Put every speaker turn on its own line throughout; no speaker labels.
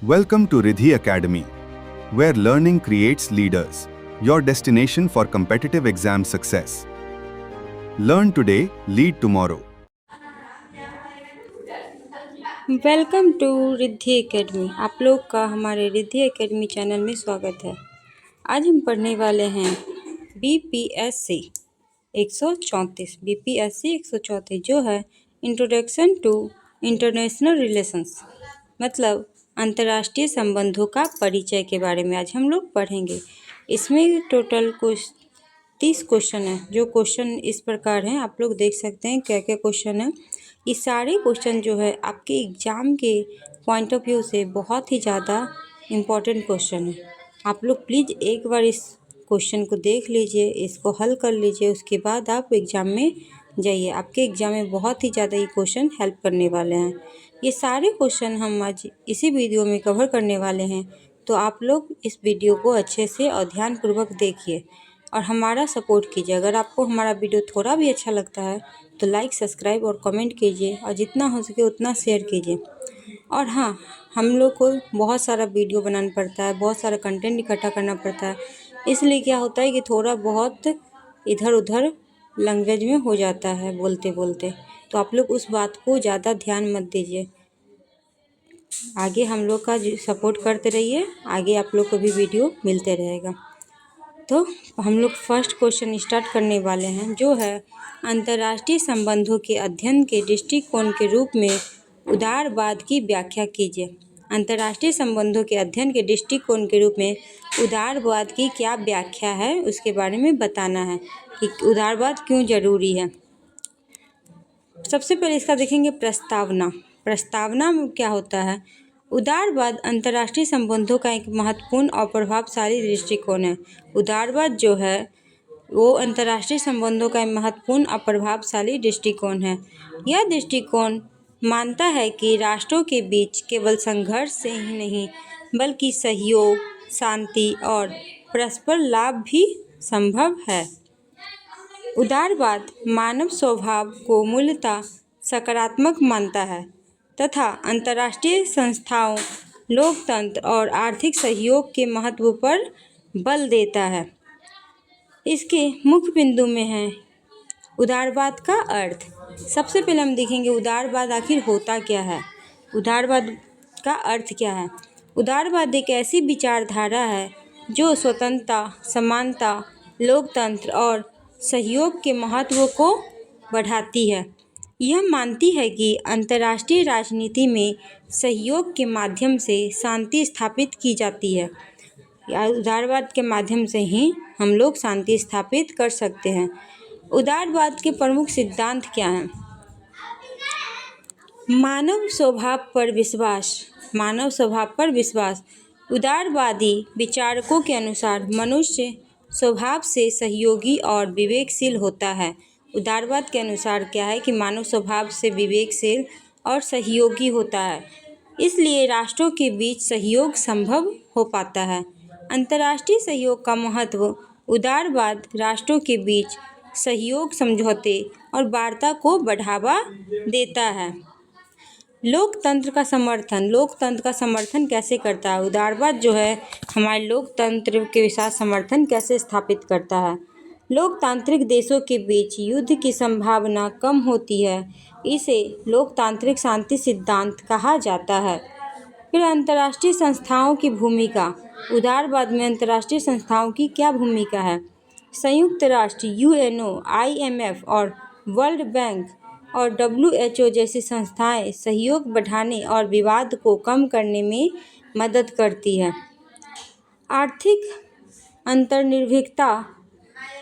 Welcome to Riddhi Academy, where learning creates leaders, your destination for competitive exam success. Learn today, lead tomorrow.
Welcome to Riddhi Academy. आप लोग का हमारे Riddhi academy channel में स्वागत है। आज हम पढ़ने वाले हैं बीपीएससी 134 बीपीएससी 134 जो है इंट्रोडक्शन टू इंटरनेशनल रिलेशंस, मतलब अंतर्राष्ट्रीय संबंधों का परिचय के बारे में आज हम लोग पढ़ेंगे। इसमें टोटल कुछ 30 क्वेश्चन है। जो क्वेश्चन इस प्रकार हैं, आप लोग देख सकते हैं क्या क्या क्वेश्चन है। ये सारे क्वेश्चन जो है आपके एग्ज़ाम के पॉइंट ऑफ व्यू से बहुत ही ज़्यादा इम्पोर्टेंट क्वेश्चन है। आप लोग प्लीज़ एक बार इस क्वेश्चन को देख लीजिए, इसको हल कर लीजिए, उसके बाद आप एग्ज़ाम में जाइए। आपके एग्ज़ाम में बहुत ही ज़्यादा ये क्वेश्चन हेल्प करने वाले हैं। ये सारे क्वेश्चन हम आज इसी वीडियो में कवर करने वाले हैं, तो आप लोग इस वीडियो को अच्छे से और ध्यानपूर्वक देखिए और हमारा सपोर्ट कीजिए। अगर आपको हमारा वीडियो थोड़ा भी अच्छा लगता है तो लाइक, सब्सक्राइब और कमेंट कीजिए और जितना हो सके उतना शेयर कीजिए। और हाँ, हम लोग को बहुत सारा वीडियो बनाना पड़ता है, बहुत सारा कंटेंट इकट्ठा करना पड़ता है, इसलिए क्या होता है कि थोड़ा बहुत इधर उधर लैंग्वेज में हो जाता है बोलते बोलते, तो आप लोग उस बात को ज़्यादा ध्यान मत दीजिए। आगे हम लोग का सपोर्ट करते रहिए, आगे आप लोग को भी वीडियो मिलते रहेगा। तो हम लोग फर्स्ट क्वेश्चन स्टार्ट करने वाले हैं, जो है अंतर्राष्ट्रीय संबंधों के अध्ययन के दृष्टिकोण के रूप में उदारवाद की व्याख्या कीजिए। अंतर्राष्ट्रीय संबंधों के अध्ययन के दृष्टिकोण के रूप में उदारवाद की क्या व्याख्या है, उसके बारे में बताना है कि उदारवाद क्यों ज़रूरी है। सबसे पहले इसका देखेंगे प्रस्तावना। प्रस्तावना में क्या होता है? उदारवाद अंतर्राष्ट्रीय संबंधों का एक महत्वपूर्ण और प्रभावशाली दृष्टिकोण है। उदारवाद जो है वो अंतर्राष्ट्रीय संबंधों का एक महत्वपूर्ण और प्रभावशाली दृष्टिकोण है। यह दृष्टिकोण मानता है कि राष्ट्रों के बीच केवल संघर्ष से ही नहीं बल्कि सहयोग, शांति और परस्पर लाभ भी संभव है। उदारवाद मानव स्वभाव को मूलतः सकारात्मक मानता है तथा अंतर्राष्ट्रीय संस्थाओं, लोकतंत्र और आर्थिक सहयोग के महत्व पर बल देता है। इसके मुख्य बिंदु में है उदारवाद का अर्थ। सबसे पहले हम देखेंगे उदारवाद आखिर होता क्या है, उदारवाद का अर्थ क्या है। उदारवाद एक ऐसी विचारधारा है जो स्वतंत्रता, समानता, लोकतंत्र और सहयोग के महत्व को बढ़ाती है। यह मानती है कि अंतर्राष्ट्रीय राजनीति में सहयोग के माध्यम से शांति स्थापित की जाती है। उदारवाद के माध्यम से ही हम लोग शांति स्थापित कर सकते हैं। उदारवाद के प्रमुख सिद्धांत क्या हैं? मानव स्वभाव पर विश्वास। मानव स्वभाव पर विश्वास। उदारवादी विचारकों के अनुसार मनुष्य स्वभाव से सहयोगी और विवेकशील होता है। उदारवाद के अनुसार क्या है कि मानव स्वभाव से विवेकशील और सहयोगी होता है, इसलिए राष्ट्रों के बीच सहयोग संभव हो पाता है। अंतर्राष्ट्रीय सहयोग का महत्व। उदारवाद राष्ट्रों के बीच सहयोग, समझौते और वार्ता को बढ़ावा देता है। लोकतंत्र का समर्थन। लोकतंत्र का समर्थन कैसे करता है? उदारवाद जो है हमारे लोकतंत्र के साथ समर्थन कैसे स्थापित करता है? लोकतांत्रिक देशों के बीच युद्ध की संभावना कम होती है, इसे लोकतांत्रिक शांति सिद्धांत कहा जाता है। फिर अंतर्राष्ट्रीय संस्थाओं की भूमिका। उदारवाद में अंतर्राष्ट्रीय संस्थाओं की क्या भूमिका है? संयुक्त राष्ट्र, यूएनओ, आईएमएफ और वर्ल्ड बैंक और WHO जैसी संस्थाएं सहयोग बढ़ाने और विवाद को कम करने में मदद करती है। आर्थिक अंतर्निर्भरता।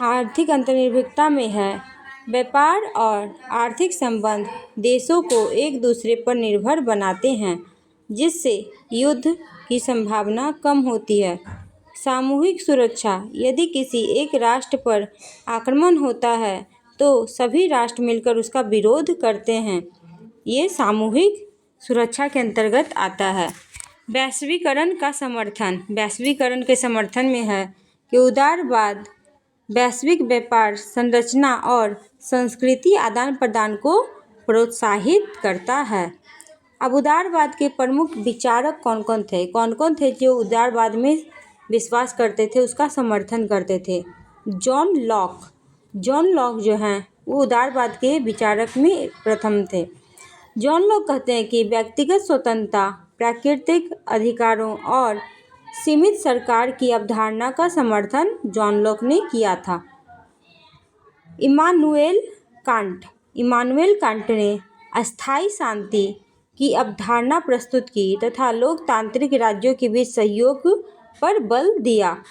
आर्थिक अंतर्निर्भरता में है व्यापार और आर्थिक संबंध देशों को एक दूसरे पर निर्भर बनाते हैं, जिससे युद्ध की संभावना कम होती है। सामूहिक सुरक्षा। यदि किसी एक राष्ट्र पर आक्रमण होता है तो सभी राष्ट्र मिलकर उसका विरोध करते हैं, ये सामूहिक सुरक्षा के अंतर्गत आता है। वैश्वीकरण का समर्थन। वैश्वीकरण के समर्थन में है कि उदारवाद वैश्विक व्यापार, संरचना और संस्कृति आदान प्रदान को प्रोत्साहित करता है। अब उदारवाद के प्रमुख विचारक कौन कौन थे जो उदारवाद में विश्वास करते थे, उसका समर्थन करते थे? जॉन लॉक जो हैं वो उदारवाद के विचारक में प्रथम थे। जॉन लॉक कहते हैं कि व्यक्तिगत स्वतंत्रता, प्राकृतिक अधिकारों और सीमित सरकार की अवधारणा का समर्थन जॉन लॉक ने किया था। इमानुएल कांट ने अस्थायी शांति की अवधारणा प्रस्तुत की तथा लोकतांत्रिक राज्यों के बीच सहयोग पर बल दिया।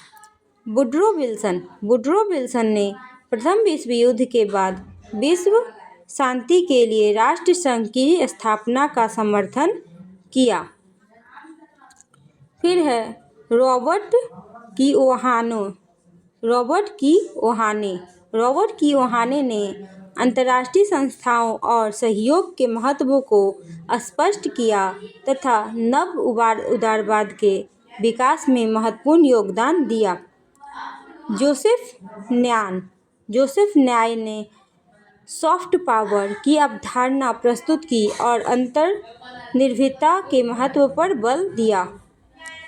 वुडरो विल्सन ने प्रथम विश्व युद्ध के बाद विश्व शांति के लिए राष्ट्र संघ की स्थापना का समर्थन किया। फिर है रॉबर्ट की ओहाने ने अंतर्राष्ट्रीय संस्थाओं और सहयोग के महत्व को स्पष्ट किया तथा नव उदारवाद के विकास में महत्वपूर्ण योगदान दिया। जोसेफ न्याय ने सॉफ्ट पावर की अवधारणा प्रस्तुत की और अंतर्निर्भरता के महत्व पर बल दिया।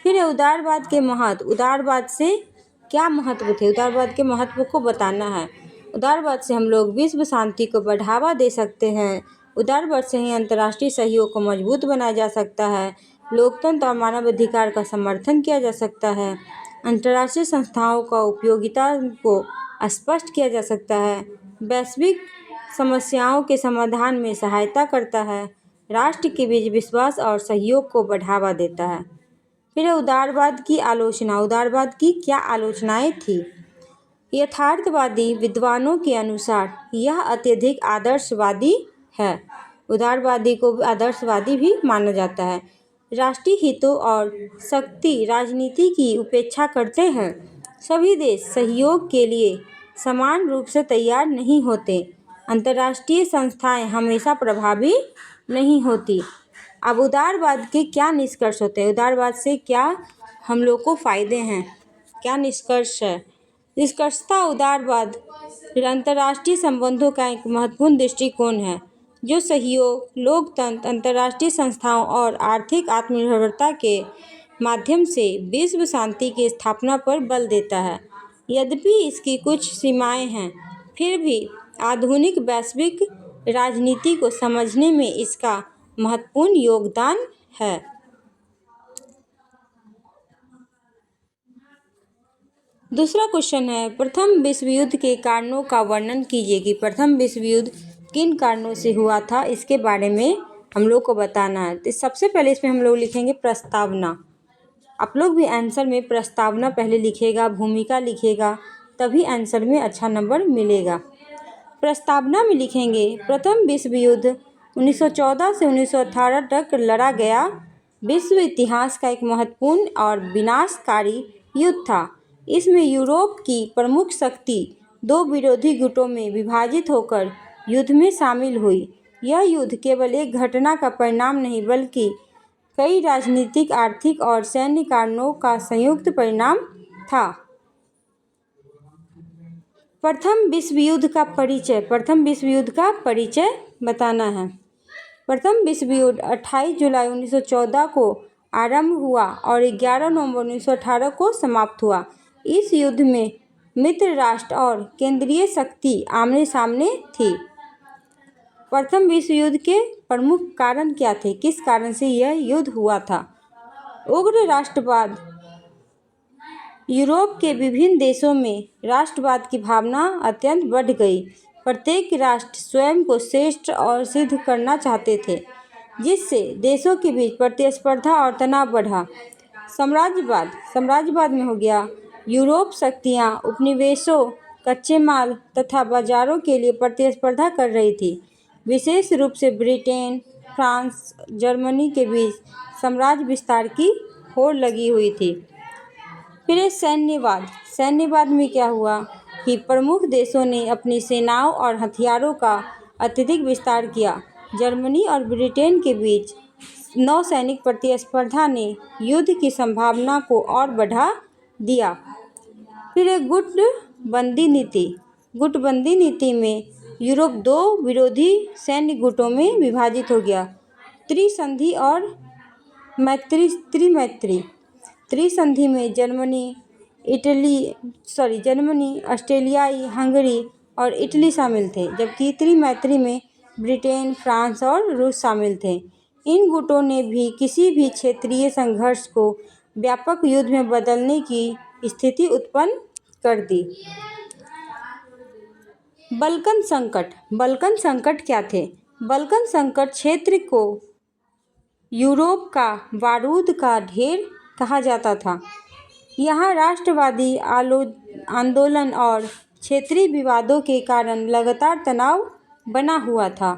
फिर है उदारवाद के महत्व। उदारवाद से क्या महत्व थे? उदारवाद के महत्व को बताना है। उदारवाद से हम लोग विश्व शांति को बढ़ावा दे सकते हैं। उदारवाद से ही अंतर्राष्ट्रीय सहयोग को मजबूत बनाया जा सकता है। लोकतंत्र और मानवाधिकार का समर्थन किया जा सकता है। अंतर्राष्ट्रीय संस्थाओं का उपयोगिता को स्पष्ट किया जा सकता है। वैश्विक समस्याओं के समाधान में सहायता करता है। राष्ट्र के बीच विश्वास और सहयोग को बढ़ावा देता है। फिर है उदारवाद की आलोचना। उदारवाद की क्या आलोचनाएं थी? यथार्थवादी विद्वानों के अनुसार यह अत्यधिक आदर्शवादी है। उदारवादी को आदर्शवादी भी माना जाता है। राष्ट्रीय हितों और शक्ति राजनीति की उपेक्षा करते हैं। सभी देश सहयोग के लिए समान रूप से तैयार नहीं होते। अंतर्राष्ट्रीय संस्थाएं हमेशा प्रभावी नहीं होती। अब उदारवाद के क्या निष्कर्ष होते हैं? उदारवाद से क्या हम लोग को फायदे हैं? क्या निष्कर्ष है? निष्कर्षतः उदारवाद अंतर्राष्ट्रीय संबंधों का एक महत्वपूर्ण दृष्टिकोण है जो सहयोग, लोकतंत्र, अंतर्राष्ट्रीय संस्थाओं और आर्थिक आत्मनिर्भरता के माध्यम से विश्व शांति की स्थापना पर बल देता है। यद्यपि इसकी कुछ सीमाएं हैं, फिर भी आधुनिक वैश्विक राजनीति को समझने में इसका महत्वपूर्ण योगदान है। दूसरा क्वेश्चन है, प्रथम विश्व युद्ध के कारणों का वर्णन कीजिए कि प्रथम विश्व युद्ध किन कारणों से हुआ था, इसके बारे में हम लोग को बताना है। तो सबसे पहले इसमें हम लोग लिखेंगे प्रस्तावना। आप लोग भी आंसर में प्रस्तावना पहले लिखेगा, भूमिका लिखेगा, तभी आंसर में अच्छा नंबर मिलेगा। प्रस्तावना में लिखेंगे प्रथम विश्व युद्ध 1914 से 1918 तक लड़ा गया विश्व इतिहास का एक महत्वपूर्ण और विनाशकारी युद्ध था। इसमें यूरोप की प्रमुख शक्ति दो विरोधी गुटों में विभाजित होकर युद्ध में शामिल हुई। यह युद्ध केवल एक घटना का परिणाम नहीं बल्कि कई राजनीतिक, आर्थिक और सैन्य कारणों का संयुक्त परिणाम था। प्रथम विश्व युद्ध का परिचय बताना है। प्रथम विश्व युद्ध 28 जुलाई 1914 को आरंभ हुआ और 11 नवंबर 1918 को समाप्त हुआ। इस युद्ध में मित्र राष्ट्र और केंद्रीय शक्ति आमने सामने थी। प्रथम विश्व युद्ध के प्रमुख कारण क्या थे? किस कारण से यह युद्ध हुआ था? उग्र राष्ट्रवाद। यूरोप के विभिन्न देशों में राष्ट्रवाद की भावना अत्यंत बढ़ गई। प्रत्येक राष्ट्र स्वयं को श्रेष्ठ और सिद्ध करना चाहते थे, जिससे देशों के बीच प्रतिस्पर्धा और तनाव बढ़ा। साम्राज्यवाद में हो गया, यूरोप शक्तियाँ उपनिवेशों, कच्चे माल तथा बाजारों के लिए प्रतिस्पर्धा कर रही थी। विशेष रूप से ब्रिटेन, फ्रांस, जर्मनी के बीच साम्राज्य विस्तार की होड़ लगी हुई थी। फिर सैन्यवाद में क्या हुआ कि प्रमुख देशों ने अपनी सेनाओं और हथियारों का अत्यधिक विस्तार किया। जर्मनी और ब्रिटेन के बीच नौसैनिक प्रतिस्पर्धा ने युद्ध की संभावना को और बढ़ा दिया। फिर एक गुटबंदी नीति में यूरोप दो विरोधी सैन्य गुटों में विभाजित हो गया। त्रिसंधि और त्रिमैत्री। त्रिसंधि में जर्मनी, ऑस्ट्रेलियाई, हंगरी और इटली शामिल थे, जबकि त्रिमैत्री में ब्रिटेन, फ्रांस और रूस शामिल थे। इन गुटों ने भी किसी भी क्षेत्रीय संघर्ष को व्यापक युद्ध में बदलने की स्थिति उत्पन्न कर दी। बल्कन संकट। बल्कन संकट क्या थे? बल्कन संकट क्षेत्र को यूरोप का बारूद का ढेर कहा जाता था। यहाँ राष्ट्रवादी आंदोलन और क्षेत्रीय विवादों के कारण लगातार तनाव बना हुआ था।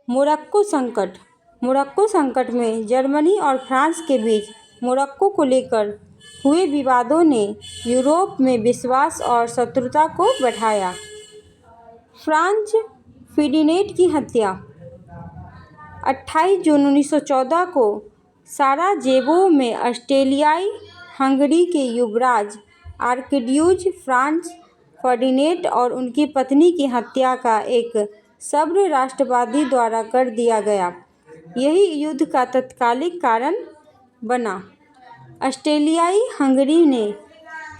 मोरक्को संकट। मोरक्को संकट में जर्मनी और फ्रांस के बीच मोरक्को को लेकर हुए विवादों ने यूरोप में विश्वास और शत्रुता को बढ़ाया। फ्रांज फर्डिनेंड की हत्या। 28 जून 1914 को साराजेवो में ऑस्ट्रियाई हंगरी के युवराज आर्कड्यूक फ्रांज फर्डिनेंड और उनकी पत्नी की हत्या का एक सर्ब राष्ट्रवादी द्वारा कर दिया गया। यही युद्ध का तत्कालिक कारण बना। ऑस्ट्रियाई हंगरी ने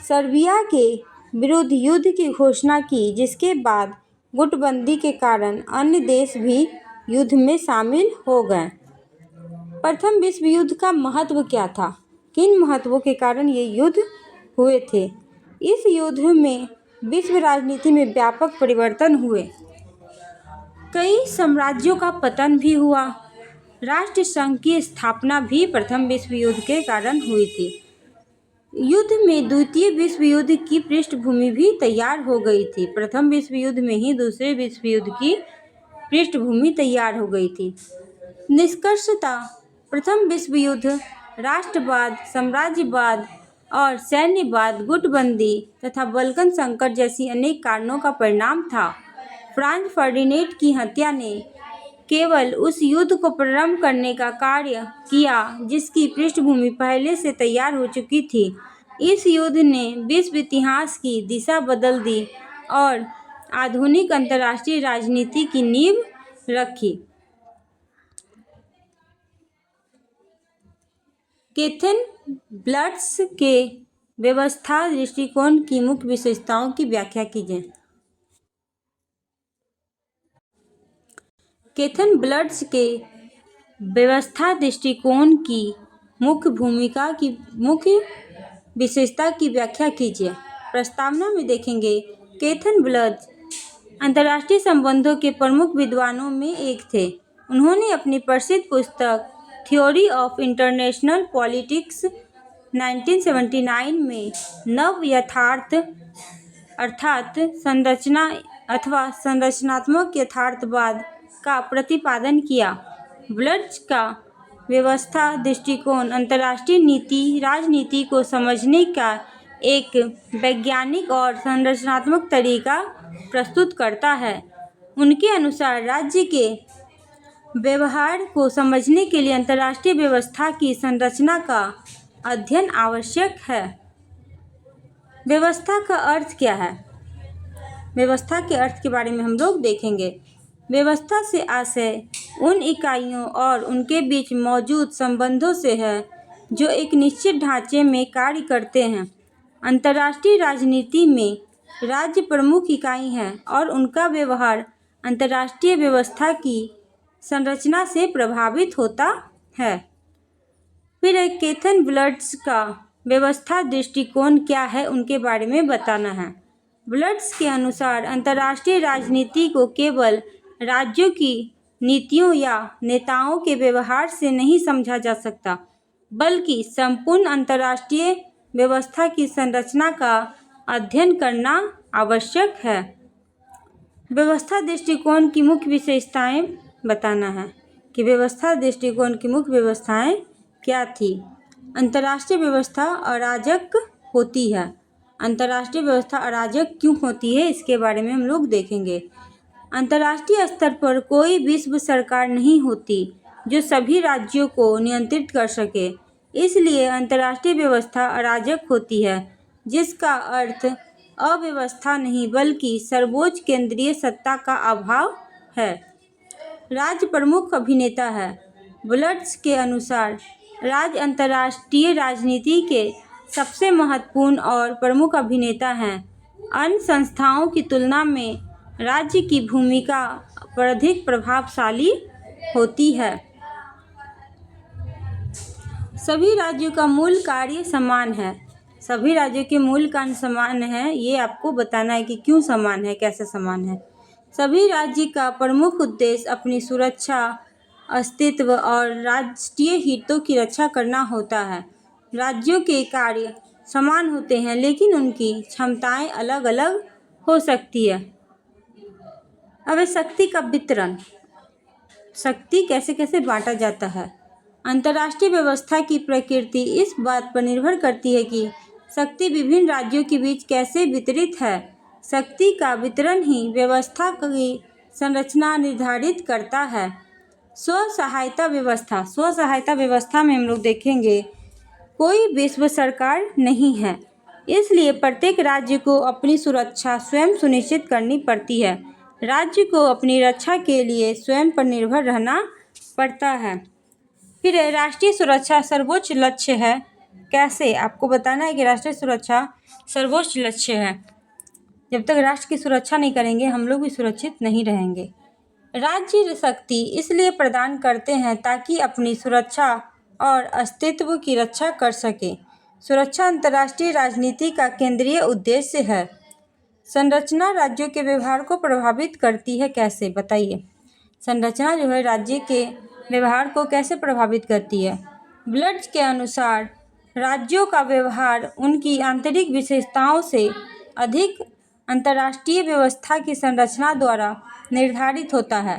सर्बिया के विरुद्ध युद्ध की घोषणा की, जिसके बाद गुटबंदी के कारण अन्य देश भी युद्ध में शामिल हो गए। प्रथम विश्व युद्ध का महत्व क्या था? किन महत्वों के कारण ये युद्ध हुए थे? इस युद्ध में विश्व राजनीति में व्यापक परिवर्तन हुए। कई साम्राज्यों का पतन भी हुआ। राष्ट्रसंघ की स्थापना भी प्रथम विश्व युद्ध के कारण हुई थी। युद्ध में द्वितीय विश्व युद्ध की पृष्ठभूमि भी तैयार हो गई थी। प्रथम विश्व युद्ध में ही दूसरे विश्व युद्ध की पृष्ठभूमि तैयार हो गई थी। निष्कर्षतः प्रथम विश्व युद्ध राष्ट्रवाद, साम्राज्यवाद और सैन्यवाद, गुटबंदी तथा बल्कन संकट जैसी अनेक कारणों का परिणाम था। फ्रांज फर्डिनेंड की हत्या ने केवल उस युद्ध को प्रारंभ करने का कार्य किया जिसकी पृष्ठभूमि पहले से तैयार हो चुकी थी। इस युद्ध ने विश्व इतिहास की दिशा बदल दी और आधुनिक अंतर्राष्ट्रीय राजनीति की नींव रखी। केथन ब्लट्स के व्यवस्था दृष्टिकोण की मुख्य विशेषताओं की व्याख्या कीजिए। केथन ब्लट्स के व्यवस्था दृष्टिकोण की मुख्य विशेषता की व्याख्या कीजिए। प्रस्तावना में देखेंगे, केथन ब्लट्स अंतर्राष्ट्रीय संबंधों के प्रमुख विद्वानों में एक थे। उन्होंने अपनी प्रसिद्ध पुस्तक थ्योरी ऑफ इंटरनेशनल पॉलिटिक्स 1979 में नव यथार्थ अर्थात संरचना अथवा संरचनात्मक यथार्थवाद का प्रतिपादन किया। ब्लट्स का व्यवस्था दृष्टिकोण अंतर्राष्ट्रीय राजनीति को समझने का एक वैज्ञानिक और संरचनात्मक तरीका प्रस्तुत करता है। उनके अनुसार राज्य के व्यवहार को समझने के लिए अंतर्राष्ट्रीय व्यवस्था की संरचना का अध्ययन आवश्यक है। व्यवस्था का अर्थ क्या है? व्यवस्था के अर्थ के बारे में हम लोग देखेंगे। व्यवस्था से आशय उन इकाइयों और उनके बीच मौजूद संबंधों से है जो एक निश्चित ढांचे में कार्य करते हैं। अंतर्राष्ट्रीय राजनीति में राज्य प्रमुख इकाई हैं और उनका व्यवहार अंतर्राष्ट्रीय व्यवस्था की संरचना से प्रभावित होता है। फिर एक केथन ब्लट्स का व्यवस्था दृष्टिकोण क्या है उनके बारे में बताना है। ब्लट्स के अनुसार अंतर्राष्ट्रीय राजनीति को केवल राज्यों की नीतियों या नेताओं के व्यवहार से नहीं समझा जा सकता, बल्कि संपूर्ण अंतर्राष्ट्रीय व्यवस्था की संरचना का अध्ययन करना आवश्यक है। व्यवस्था दृष्टिकोण की मुख्य विशेषताएं बताना है कि व्यवस्था दृष्टिकोण की मुख्य व्यवस्थाएं क्या थी। अंतर्राष्ट्रीय व्यवस्था अराजक होती है। अंतर्राष्ट्रीय व्यवस्था अराजक क्यों होती है इसके बारे में हम लोग देखेंगे। अंतर्राष्ट्रीय स्तर पर कोई विश्व सरकार नहीं होती जो सभी राज्यों को नियंत्रित कर सके, इसलिए अंतर्राष्ट्रीय व्यवस्था अराजक होती है, जिसका अर्थ अव्यवस्था नहीं बल्कि सर्वोच्च केंद्रीय सत्ता का अभाव है। राज्य प्रमुख अभिनेता है। बुलेट्स के अनुसार राज्य अंतर्राष्ट्रीय राजनीति के सबसे महत्वपूर्ण और प्रमुख अभिनेता हैं। अन्य संस्थाओं की तुलना में राज्य की भूमिका अधिक प्रभावशाली होती है। सभी राज्यों का मूल कार्य समान है। सभी राज्यों के मूल कार्य समान है, ये आपको बताना है कि क्यों समान है, कैसे समान है। सभी राज्य का प्रमुख उद्देश्य अपनी सुरक्षा, अस्तित्व और राष्ट्रीय हितों की रक्षा करना होता है। राज्यों के कार्य समान होते हैं, लेकिन उनकी क्षमताएं अलग अलग हो सकती है। अब शक्ति का वितरण, शक्ति कैसे कैसे बांटा जाता है। अंतर्राष्ट्रीय व्यवस्था की प्रकृति इस बात पर निर्भर करती है कि शक्ति विभिन्न राज्यों के बीच कैसे वितरित है। शक्ति का वितरण ही व्यवस्था की संरचना निर्धारित करता है। स्व सहायता व्यवस्था, स्व सहायता व्यवस्था में हम लोग देखेंगे कोई विश्व सरकार नहीं है, इसलिए प्रत्येक राज्य को अपनी सुरक्षा स्वयं सुनिश्चित करनी पड़ती है। राज्य को अपनी रक्षा के लिए स्वयं पर निर्भर रहना पड़ता है। फिर राष्ट्रीय सुरक्षा सर्वोच्च लक्ष्य है। कैसे, आपको बताना है कि राष्ट्रीय सुरक्षा सर्वोच्च लक्ष्य है। जब तक राष्ट्र की सुरक्षा नहीं करेंगे हम लोग भी सुरक्षित नहीं रहेंगे। राज्य शक्ति इसलिए प्रदान करते हैं ताकि अपनी सुरक्षा और अस्तित्व की रक्षा कर सके। सुरक्षा अंतर्राष्ट्रीय राजनीति का केंद्रीय उद्देश्य है। संरचना राज्यों के व्यवहार को प्रभावित करती है। कैसे, बताइए। संरचना जो है राज्य के व्यवहार को कैसे प्रभावित करती है। बुलेट्स के अनुसार राज्यों का व्यवहार उनकी आंतरिक विशेषताओं से अधिक अंतर्राष्ट्रीय व्यवस्था की संरचना द्वारा निर्धारित होता है।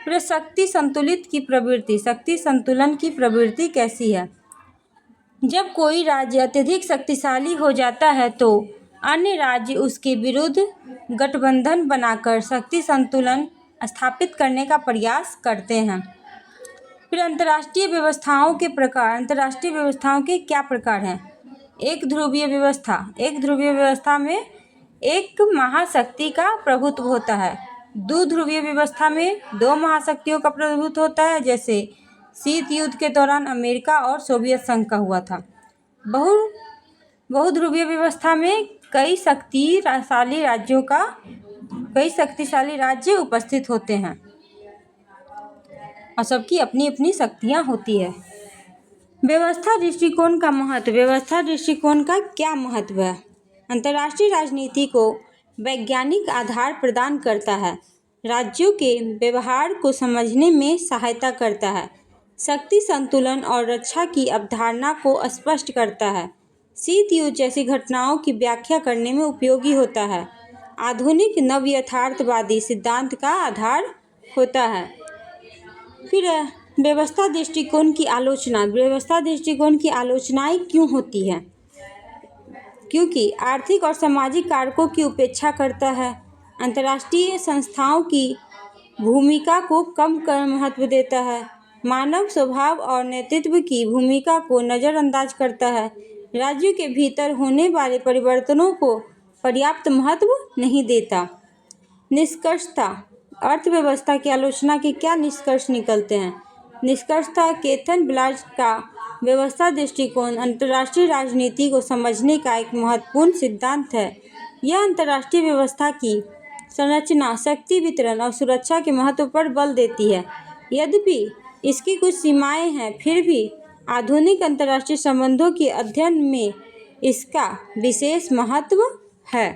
फिर शक्ति संतुलित की प्रवृत्ति, शक्ति संतुलन की प्रवृत्ति कैसी है। जब कोई राज्य अत्यधिक शक्तिशाली हो जाता है तो अन्य राज्य उसके विरुद्ध गठबंधन बनाकर शक्ति संतुलन स्थापित करने का प्रयास करते हैं। फिर अंतर्राष्ट्रीय व्यवस्थाओं के प्रकार, अंतर्राष्ट्रीय व्यवस्थाओं के क्या प्रकार हैं। एक ध्रुवीय व्यवस्था, एक ध्रुवीय व्यवस्था में एक महाशक्ति का प्रभुत्व होता है। द्विध्रुवीय व्यवस्था में दो महाशक्तियों का प्रभुत्व होता है, जैसे शीत युद्ध के दौरान अमेरिका और सोवियत संघ का हुआ था। बहुध्रुवीय व्यवस्था में कई शक्तिशाली राज्य उपस्थित होते हैं और सबकी अपनी अपनी शक्तियाँ होती है। व्यवस्था दृष्टिकोण का महत्व, व्यवस्था दृष्टिकोण का क्या महत्व है। अंतर्राष्ट्रीय राजनीति को वैज्ञानिक आधार प्रदान करता है, राज्यों के व्यवहार को समझने में सहायता करता है, शक्ति संतुलन और रक्षा की अवधारणा को स्पष्ट करता है, शीत युद्ध जैसी घटनाओं की व्याख्या करने में उपयोगी होता है, आधुनिक नवयथार्थवादी सिद्धांत का आधार होता है। फिर व्यवस्था दृष्टिकोण की आलोचना, व्यवस्था दृष्टिकोण की आलोचनाएं क्यों होती है। क्योंकि आर्थिक और सामाजिक कारकों की उपेक्षा करता है, अंतर्राष्ट्रीय संस्थाओं की भूमिका को कम कर महत्व देता है, मानव स्वभाव और नेतृत्व की भूमिका को नज़रअंदाज करता है, राज्यों के भीतर होने वाले परिवर्तनों को पर्याप्त महत्व नहीं देता। निष्कर्षता, अर्थव्यवस्था की आलोचना के क्या निष्कर्ष निकलते हैं। निष्कर्षता, केथन ब्लास्ट का व्यवस्था दृष्टिकोण अंतर्राष्ट्रीय राजनीति को समझने का एक महत्वपूर्ण सिद्धांत है। यह अंतर्राष्ट्रीय व्यवस्था की संरचना, शक्ति वितरण और सुरक्षा के महत्व पर बल देती है। यद्यपि इसकी कुछ सीमाएं हैं, फिर भी आधुनिक अंतर्राष्ट्रीय संबंधों के अध्ययन में इसका विशेष महत्व है।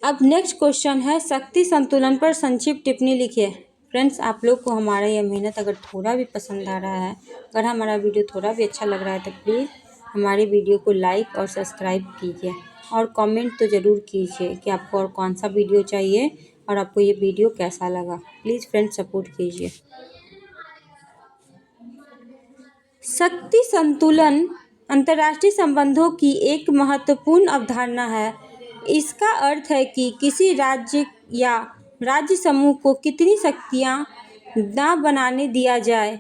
अब नेक्स्ट क्वेश्चन है, शक्ति संतुलन पर संक्षिप्त टिप्पणी लिखिए। फ्रेंड्स, आप लोग को हमारा यह मेहनत अगर थोड़ा भी पसंद आ रहा है, अगर हमारा वीडियो थोड़ा भी अच्छा लग रहा है तो प्लीज़ हमारी वीडियो को लाइक और सब्सक्राइब कीजिए और कमेंट तो ज़रूर कीजिए कि आपको और कौन सा वीडियो चाहिए और आपको ये वीडियो कैसा लगा। प्लीज़ फ्रेंड्स सपोर्ट कीजिए। शक्ति संतुलन अंतर्राष्ट्रीय संबंधों की एक महत्वपूर्ण अवधारणा है। इसका अर्थ है कि किसी राज्य या राज्य समूह को कितनी शक्तियाँ ना बनाने दिया जाए,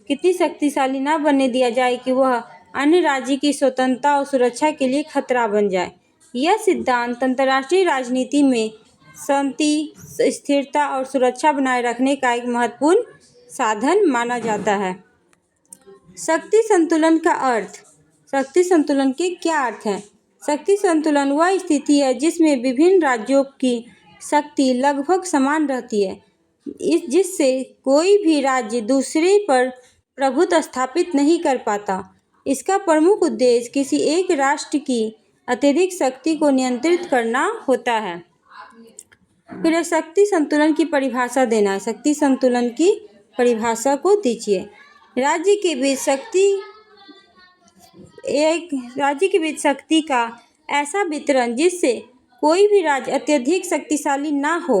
कितनी शक्तिशाली ना बनने दिया जाए कि वह अन्य राज्य की स्वतंत्रता और सुरक्षा के लिए खतरा बन जाए। यह सिद्धांत अंतर्राष्ट्रीय राजनीति में शांति, स्थिरता और सुरक्षा बनाए रखने का एक महत्वपूर्ण साधन माना जाता है। शक्ति संतुलन का अर्थ। शक्ति संतुलन के क्या अर्थ हैं? शक्ति संतुलन वह स्थिति है जिसमें विभिन्न राज्यों की शक्ति लगभग समान रहती है, जिससे कोई भी राज्य दूसरे पर प्रभुत्व स्थापित नहीं कर पाता। इसका प्रमुख उद्देश्य किसी एक राष्ट्र की अत्यधिक शक्ति को नियंत्रित करना होता है। फिर शक्ति संतुलन की परिभाषा देना है। शक्ति संतुलन की परिभाषा को दीजिए। राज्य के बीच शक्ति का ऐसा वितरण जिससे कोई भी राज्य अत्यधिक शक्तिशाली ना हो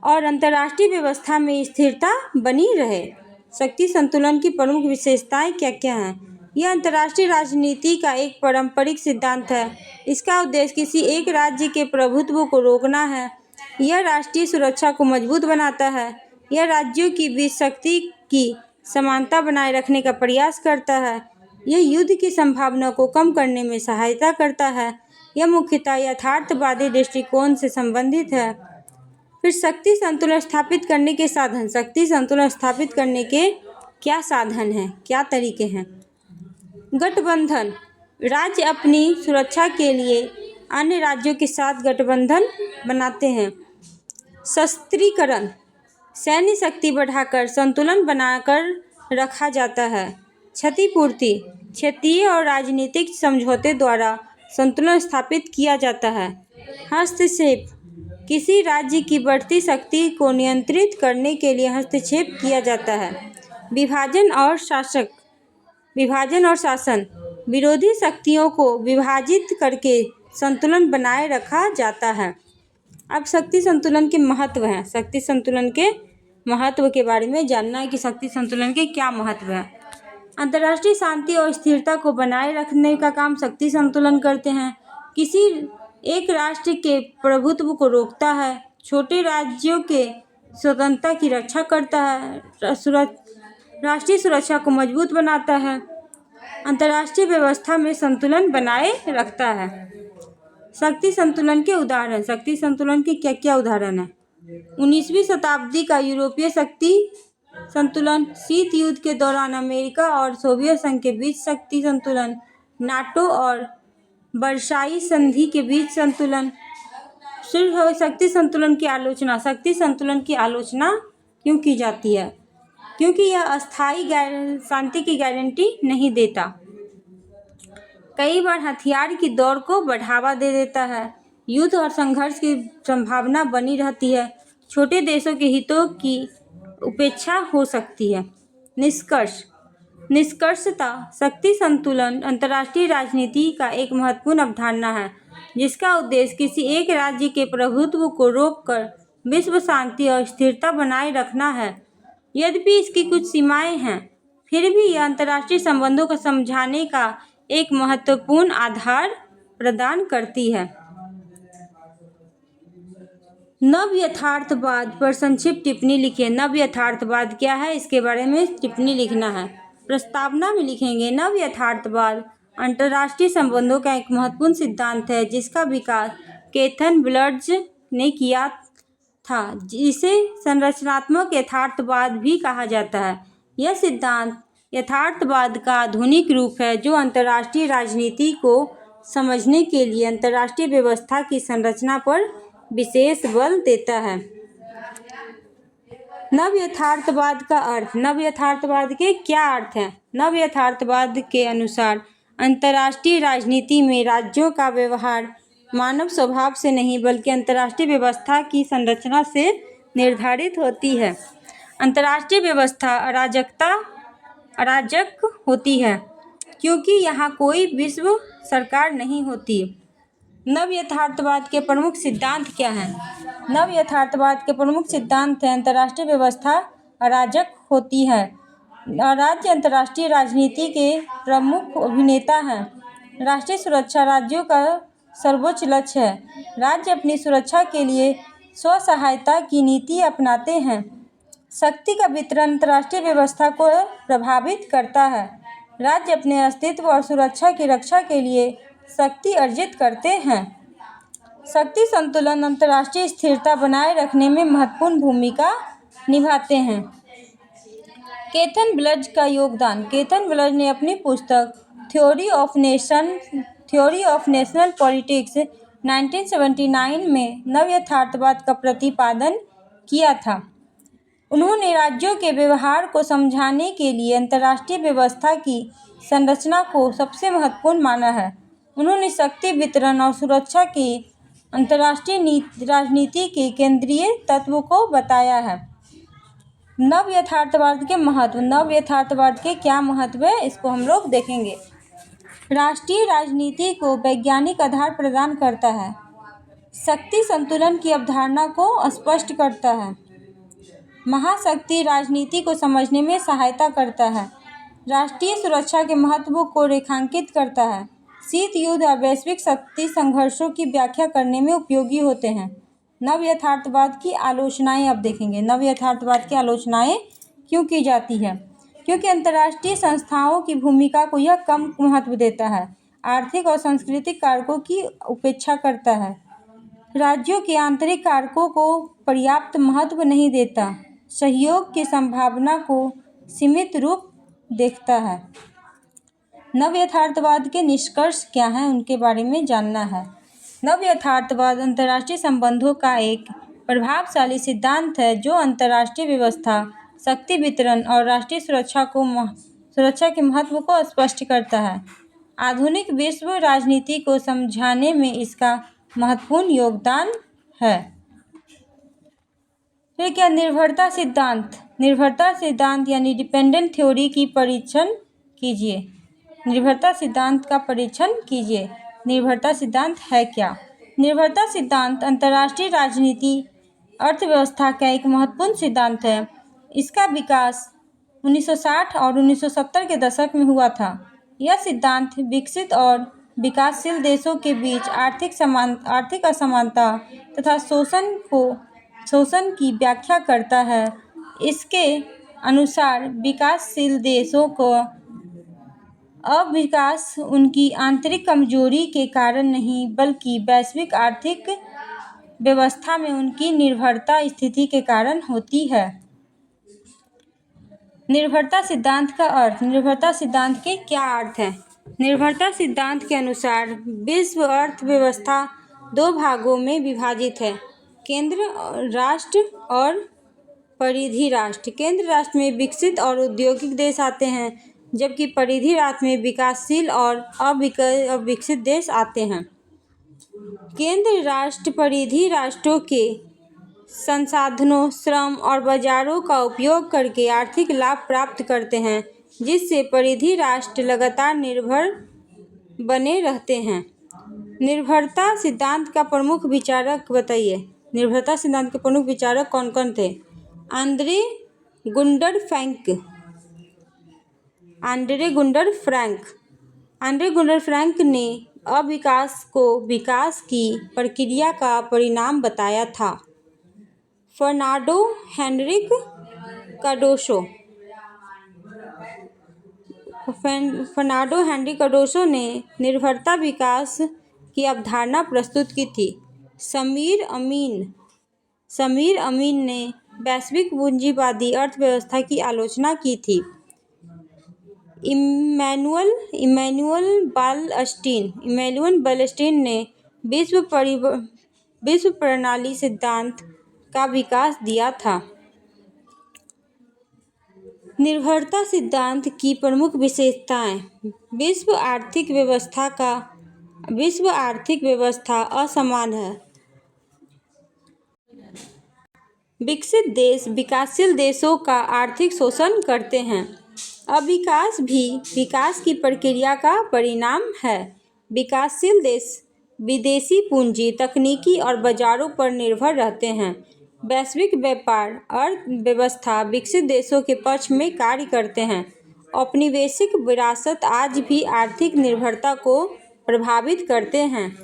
और अंतर्राष्ट्रीय व्यवस्था में स्थिरता बनी रहे। शक्ति संतुलन की प्रमुख विशेषताएं क्या क्या हैं? यह अंतर्राष्ट्रीय राजनीति का एक पारंपरिक सिद्धांत है। इसका उद्देश्य किसी एक राज्य के प्रभुत्व को रोकना है। यह राष्ट्रीय सुरक्षा को मजबूत बनाता है। यह राज्यों की बीच शक्ति की समानता बनाए रखने का प्रयास करता है। यह युद्ध की संभावना को कम करने में सहायता करता है। यह मुख्यतः यथार्थवादी दृष्टिकोण से संबंधित है। फिर शक्ति संतुलन स्थापित करने के साधन। शक्ति संतुलन स्थापित करने के क्या साधन हैं, क्या तरीके हैं? गठबंधन। राज्य अपनी सुरक्षा के लिए अन्य राज्यों के साथ गठबंधन बनाते हैं। शस्त्रीकरण। सैन्य शक्ति बढ़ाकर संतुलन बनाकर रखा जाता है। क्षतिपूर्ति। क्षेत्रीय और राजनीतिक समझौते द्वारा संतुलन स्थापित किया जाता है। हस्तक्षेप। किसी राज्य की बढ़ती शक्ति को नियंत्रित करने के लिए हस्तक्षेप किया जाता है। विभाजन और शासन। विरोधी शक्तियों को विभाजित करके संतुलन बनाए रखा जाता है। अब शक्ति संतुलन के महत्व हैं। शक्ति संतुलन के महत्व के बारे में जानना है कि शक्ति संतुलन के क्या महत्व है। अंतर्राष्ट्रीय शांति और स्थिरता को बनाए रखने का काम शक्ति संतुलन करते हैं। किसी एक राष्ट्र के प्रभुत्व को रोकता है। छोटे राज्यों के स्वतंत्रता की रक्षा करता है। राष्ट्रीय सुरक्षा को मजबूत बनाता है। अंतर्राष्ट्रीय व्यवस्था में संतुलन बनाए रखता है। शक्ति संतुलन के उदाहरण। शक्ति संतुलन के क्या क्या उदाहरण हैं? 19वीं शताब्दी का यूरोपीय शक्ति संतुलन। शीत युद्ध के दौरान अमेरिका और सोवियत संघ के बीच शक्ति संतुलन। नाटो और वर्साई संधि के बीच संतुलन। फिर शक्ति संतुलन की आलोचना। शक्ति संतुलन की आलोचना क्यों की जाती है? क्योंकि यह अस्थायी शांति की गारंटी नहीं देता। कई बार हथियार की दौड़ को बढ़ावा दे देता है। युद्ध और संघर्ष की संभावना बनी रहती है। छोटे देशों के हितों की उपेक्षा हो सकती है। निष्कर्षतः शक्ति संतुलन अंतर्राष्ट्रीय राजनीति का एक महत्वपूर्ण अवधारणा है जिसका उद्देश्य किसी एक राज्य के प्रभुत्व को रोककर विश्व शांति और स्थिरता बनाए रखना है। यद्यपि इसकी कुछ सीमाएं हैं, फिर भी यह अंतर्राष्ट्रीय संबंधों को समझाने का एक महत्वपूर्ण आधार प्रदान करती है। नव यथार्थवाद पर संक्षिप्त टिप्पणी लिखिए। नव यथार्थवाद क्या है, इसके बारे में टिप्पणी लिखना है। प्रस्तावना में लिखेंगे, नव यथार्थवाद अंतर्राष्ट्रीय संबंधों का एक महत्वपूर्ण सिद्धांत है जिसका विकास केथन ब्लड्ज ने किया था, जिसे संरचनात्मक यथार्थवाद भी कहा जाता है। यह सिद्धांत यथार्थवाद का आधुनिक रूप है जो अंतर्राष्ट्रीय राजनीति को समझने के लिए अंतर्राष्ट्रीय व्यवस्था की संरचना पर विशेष बल देता है। नव यथार्थवाद का अर्थ। नव यथार्थवाद के क्या अर्थ हैं? नव यथार्थवाद के अनुसार अंतर्राष्ट्रीय राजनीति में राज्यों का व्यवहार मानव स्वभाव से नहीं बल्कि अंतर्राष्ट्रीय व्यवस्था की संरचना से निर्धारित होती है। अंतर्राष्ट्रीय व्यवस्था अराजक होती है क्योंकि यहाँ कोई विश्व सरकार नहीं होती। नव यथार्थवाद के प्रमुख सिद्धांत क्या हैं? नव यथार्थवाद के प्रमुख सिद्धांत हैं, अंतर्राष्ट्रीय व्यवस्था अराजक होती है। राज्य अंतर्राष्ट्रीय राजनीति के प्रमुख अभिनेता हैं। राष्ट्रीय सुरक्षा राज्यों का सर्वोच्च लक्ष्य है। राज्य अपनी सुरक्षा के लिए स्व सहायता की नीति अपनाते हैं। शक्ति का वितरण अंतर्राष्ट्रीय व्यवस्था को प्रभावित करता है। राज्य अपने अस्तित्व और सुरक्षा की रक्षा के लिए शक्ति अर्जित करते हैं। शक्ति संतुलन अंतर्राष्ट्रीय स्थिरता बनाए रखने में महत्वपूर्ण भूमिका निभाते हैं। केथन ब्लज का योगदान। केथन ब्लज ने अपनी पुस्तक थ्योरी ऑफ नेशनल पॉलिटिक्स 1979 में नव यथार्थवाद का प्रतिपादन किया था। उन्होंने राज्यों के व्यवहार को समझाने के लिए अंतर्राष्ट्रीय व्यवस्था की संरचना को सबसे महत्वपूर्ण माना है। उन्होंने शक्ति वितरण और सुरक्षा के अंतर्राष्ट्रीय राजनीति के केंद्रीय तत्वों को बताया है। नव यथार्थवाद के महत्व। नव यथार्थवाद के क्या महत्व है, इसको हम लोग देखेंगे। राष्ट्रीय राजनीति को वैज्ञानिक आधार प्रदान करता है। शक्ति संतुलन की अवधारणा को स्पष्ट करता है। महाशक्ति राजनीति को समझने में सहायता करता है। राष्ट्रीय सुरक्षा के महत्व को रेखांकित करता है। शीत युद्ध और वैश्विक शक्ति संघर्षों की व्याख्या करने में उपयोगी होते हैं। नव यथार्थवाद की आलोचनाएं अब देखेंगे। नव यथार्थवाद की आलोचनाएं क्यों की जाती है? क्योंकि अंतर्राष्ट्रीय संस्थाओं की भूमिका को यह कम महत्व देता है, आर्थिक और सांस्कृतिक कारकों की उपेक्षा करता है, राज्यों के आंतरिक कारकों को पर्याप्त महत्व नहीं देता, सहयोग की संभावना को सीमित रूप देखता है। नव यथार्थवाद के निष्कर्ष क्या हैं, उनके बारे में जानना है। नव यथार्थवाद अंतर्राष्ट्रीय संबंधों का एक प्रभावशाली सिद्धांत है जो अंतर्राष्ट्रीय व्यवस्था, शक्ति वितरण और राष्ट्रीय सुरक्षा के महत्व को स्पष्ट करता है। आधुनिक विश्व राजनीति को समझाने में इसका महत्वपूर्ण योगदान है। फिर क्या? निर्भरता सिद्धांत। निर्भरता सिद्धांत यानी डिपेंडेंट थ्योरी की परीक्षण कीजिए। निर्भरता सिद्धांत का परीक्षण कीजिए। निर्भरता सिद्धांत है क्या? निर्भरता सिद्धांत अंतर्राष्ट्रीय राजनीति अर्थव्यवस्था का एक महत्वपूर्ण सिद्धांत है। इसका विकास 1960 और 1970 के दशक में हुआ था। यह सिद्धांत विकसित और विकासशील देशों के बीच आर्थिक असमानता तथा शोषण की व्याख्या करता है। इसके अनुसार विकासशील देशों को अविकास उनकी आंतरिक कमजोरी के कारण नहीं बल्कि वैश्विक आर्थिक व्यवस्था में उनकी निर्भरता स्थिति के कारण होती है। निर्भरता सिद्धांत का अर्थ। निर्भरता सिद्धांत के क्या अर्थ हैं? निर्भरता सिद्धांत के अनुसार विश्व अर्थव्यवस्था दो भागों में विभाजित है, केंद्र राष्ट्र और परिधि राष्ट्र। केंद्र राष्ट्र में विकसित और औद्योगिक देश आते हैं, जबकि परिधि राष्ट्र में विकासशील और अविकसित देश आते हैं। केंद्र राष्ट्र परिधि राष्ट्रों के संसाधनों, श्रम और बाजारों का उपयोग करके आर्थिक लाभ प्राप्त करते हैं, जिससे परिधि राष्ट्र लगातार निर्भर बने रहते हैं। निर्भरता सिद्धांत का प्रमुख विचारक बताइए। निर्भरता सिद्धांत के प्रमुख विचारक कौन कौन थे? आंद्रे गुंडर फ्रैंक ने अविकास को विकास की प्रक्रिया का परिणाम बताया था। फर्नांडो हेनरिक कार्डोसो ने निर्भरता विकास की अवधारणा प्रस्तुत की थी। समीर अमीन ने वैश्विक पूंजीवादी अर्थव्यवस्था की आलोचना की थी। इमैनुअल बालस्टीन ने विश्व प्रणाली सिद्धांत का विकास दिया था। निर्भरता सिद्धांत की प्रमुख विशेषताएं। विश्व आर्थिक व्यवस्था असमान है। विकसित देश विकासशील देशों का आर्थिक शोषण करते हैं। अविकास भी विकास की प्रक्रिया का परिणाम है। विकासशील देश विदेशी पूंजी, तकनीकी और बाजारों पर निर्भर रहते हैं। वैश्विक व्यापार अर्थव्यवस्था विकसित देशों के पक्ष में कार्य करते हैं। औपनिवेशिक विरासत आज भी आर्थिक निर्भरता को प्रभावित करते हैं।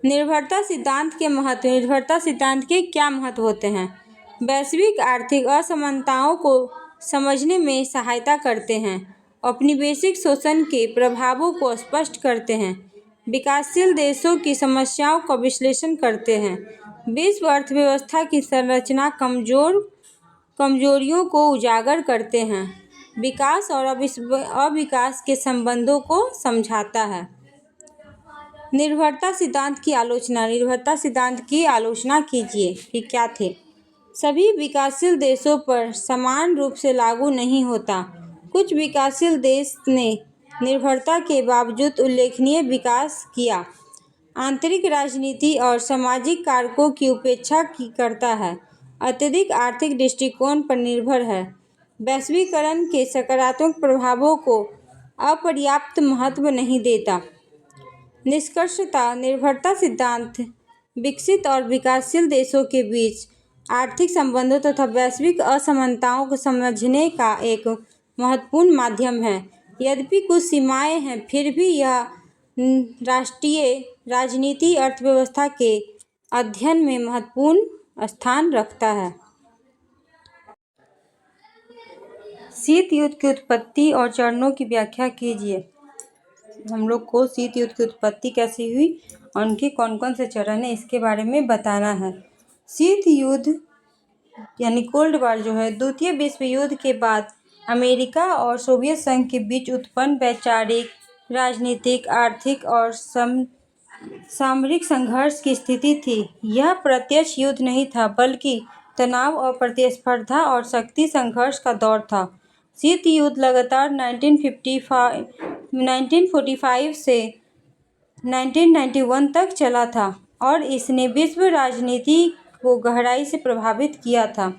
निर्भरता सिद्धांत के महत्व। निर्भरता सिद्धांत के क्या महत्व होते हैं? वैश्विक आर्थिक असमानताओं को समझने में सहायता करते हैं। औपनिवेशिक शोषण के प्रभावों को स्पष्ट करते हैं। विकासशील देशों की समस्याओं का विश्लेषण करते हैं। विश्व अर्थव्यवस्था की संरचना कमजोरियों को उजागर करते हैं। विकास और अविकास के संबंधों को समझाता है। निर्भरता सिद्धांत की आलोचना। निर्भरता सिद्धांत की आलोचना कीजिए कि क्या थे। सभी विकासशील देशों पर समान रूप से लागू नहीं होता। कुछ विकासशील देश ने निर्भरता के बावजूद उल्लेखनीय विकास किया। आंतरिक राजनीति और सामाजिक कारकों की उपेक्षा करता है। अत्यधिक आर्थिक दृष्टिकोण पर निर्भर है। वैश्वीकरण के सकारात्मक प्रभावों को अपर्याप्त महत्व नहीं देता। निष्कर्षतः निर्भरता सिद्धांत विकसित और विकासशील देशों के बीच आर्थिक संबंधों तथा वैश्विक असमानताओं को समझने का एक महत्वपूर्ण माध्यम है। यद्यपि कुछ सीमाएं हैं, फिर भी यह राष्ट्रीय राजनीति अर्थव्यवस्था के अध्ययन में महत्वपूर्ण स्थान रखता है। शीत युद्ध की उत्पत्ति और चरणों की व्याख्या कीजिए। हम लोग को शीत युद्ध की उत्पत्ति कैसे हुई और उनके कौन कौन से चरण है इसके बारे में बताना है। शीत युद्ध यानी कोल्ड वॉर जो है द्वितीय विश्व युद्ध के बाद अमेरिका और सोवियत संघ के बीच उत्पन्न वैचारिक, राजनीतिक, आर्थिक और सामरिक संघर्ष की स्थिति थी। यह प्रत्यक्ष युद्ध नहीं था, बल्कि तनाव और प्रतिस्पर्धा और शक्ति संघर्ष का दौर था। शीत युद्ध लगातार 1945 से 1991 तक चला था और इसने विश्व राजनीति को गहराई से प्रभावित किया था।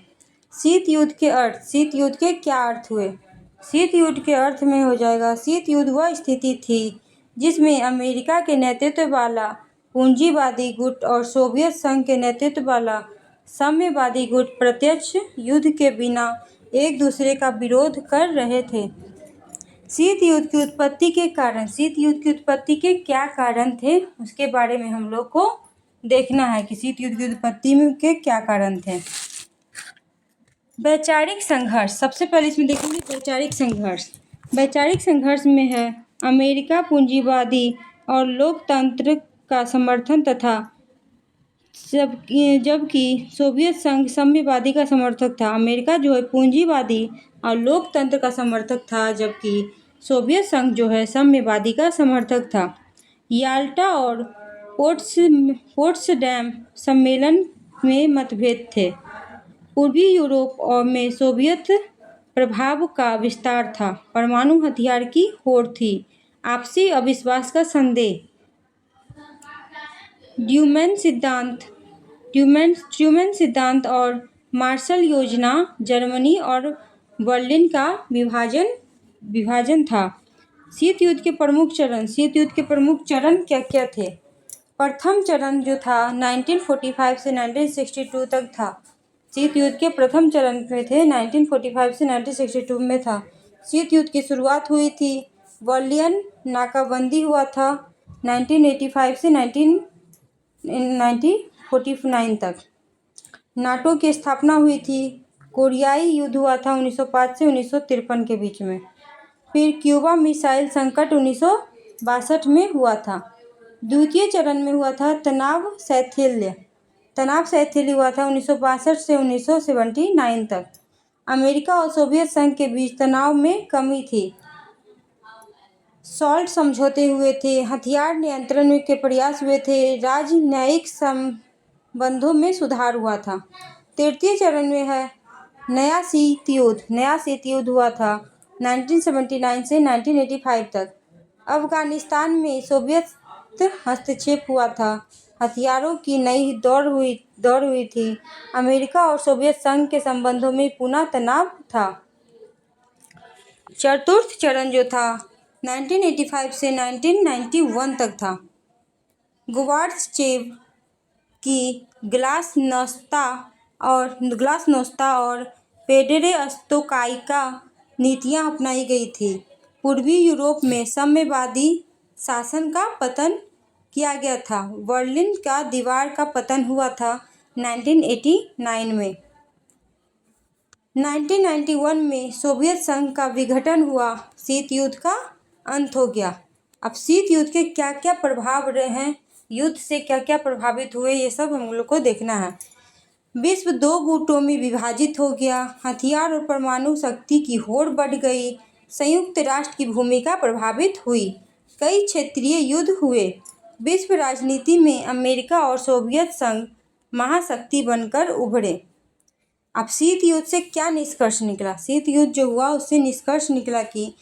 शीत युद्ध के अर्थ। शीत युद्ध के क्या अर्थ हुए? शीत युद्ध के अर्थ में हो जाएगा, शीत युद्ध वह स्थिति थी जिसमें अमेरिका के नेतृत्व वाला पूंजीवादी गुट और सोवियत संघ के नेतृत्व वाला साम्यवादी गुट प्रत्यक्ष युद्ध के बिना एक दूसरे का विरोध कर रहे थे। शीत युद्ध की उत्पत्ति के कारण। शीत युद्ध की उत्पत्ति के क्या कारण थे उसके बारे में हम लोग को देखना है कि शीत युद्ध की उत्पत्ति में के क्या कारण थे। वैचारिक संघर्ष। सबसे पहले इसमें देखेंगे वैचारिक संघर्ष। वैचारिक संघर्ष में है अमेरिका पूंजीवादी और लोकतंत्र का समर्थन तथा जबकि सोवियत संघ साम्यवादी का समर्थक था। अमेरिका जो है पूंजीवादी और लोकतंत्र का समर्थक था, जबकि सोवियत संघ जो है साम्यवादी का समर्थक था। याल्टा और पोट्सडैम सम्मेलन में मतभेद थे। पूर्वी यूरोप और में सोवियत प्रभाव का विस्तार था। परमाणु हथियार की होड़ थी। आपसी अविश्वास का संदेह। ट्रूमैन सिद्धांत और मार्शल योजना। जर्मनी और बर्लिन का विभाजन था। शीत युद्ध के प्रमुख चरण। शीत युद्ध के प्रमुख चरण क्या क्या थे? प्रथम चरण जो था 1945 से 1962 तक था। शीत युद्ध के प्रथम चरण में थे 1945 से 1962 में था। शीत युद्ध की शुरुआत हुई थी, बर्लिन नाकाबंदी हुआ था 1985 से 1949 तक। नाटो की स्थापना हुई थी। कोरियाई युद्ध हुआ था 1905 से 1953 के बीच में। फिर क्यूबा मिसाइल संकट 1962 में हुआ था। द्वितीय चरण में हुआ था तनाव शैथिल्य हुआ था 1962 से 1979 तक। अमेरिका और सोवियत संघ के बीच तनाव में कमी थी। सॉल्ट समझौते हुए थे। हथियार नियंत्रण के प्रयास हुए थे। राजनयिक संबंधों में सुधार हुआ था। तृतीय चरण में है नया शीत युद्ध हुआ था 1979 से 1985 तक। अफगानिस्तान में सोवियत हस्तक्षेप हुआ था। हथियारों की नई दौड़ हुई थी। अमेरिका और सोवियत संघ के संबंधों में पुनः तनाव था। चतुर्थ चरण जो था 1985 से 1991 तक था। गोर्बाचेव की ग्लासनोस्ता और पेरेस्ट्रोइका नीतियां अपनाई गई थी। पूर्वी यूरोप में साम्यवादी शासन का पतन किया गया था। बर्लिन का दीवार का पतन हुआ था 1989 में। 1991 में सोवियत संघ का विघटन हुआ। शीत युद्ध का अंत हो गया। अब शीत युद्ध के क्या क्या प्रभाव रहे हैं, युद्ध से क्या क्या प्रभावित हुए, ये सब हम लोग को देखना है। विश्व 2 गुटों में विभाजित हो गया, हथियार और परमाणु शक्ति की होड़ बढ़ गई, संयुक्त राष्ट्र की भूमिका प्रभावित हुई, कई क्षेत्रीय युद्ध हुए, विश्व राजनीति में अमेरिका और सोवियत संघ महाशक्ति बनकर उभरे। अब शीत युद्ध से क्या निष्कर्ष निकला? शीत युद्ध जो हुआ उससे निष्कर्ष निकला कि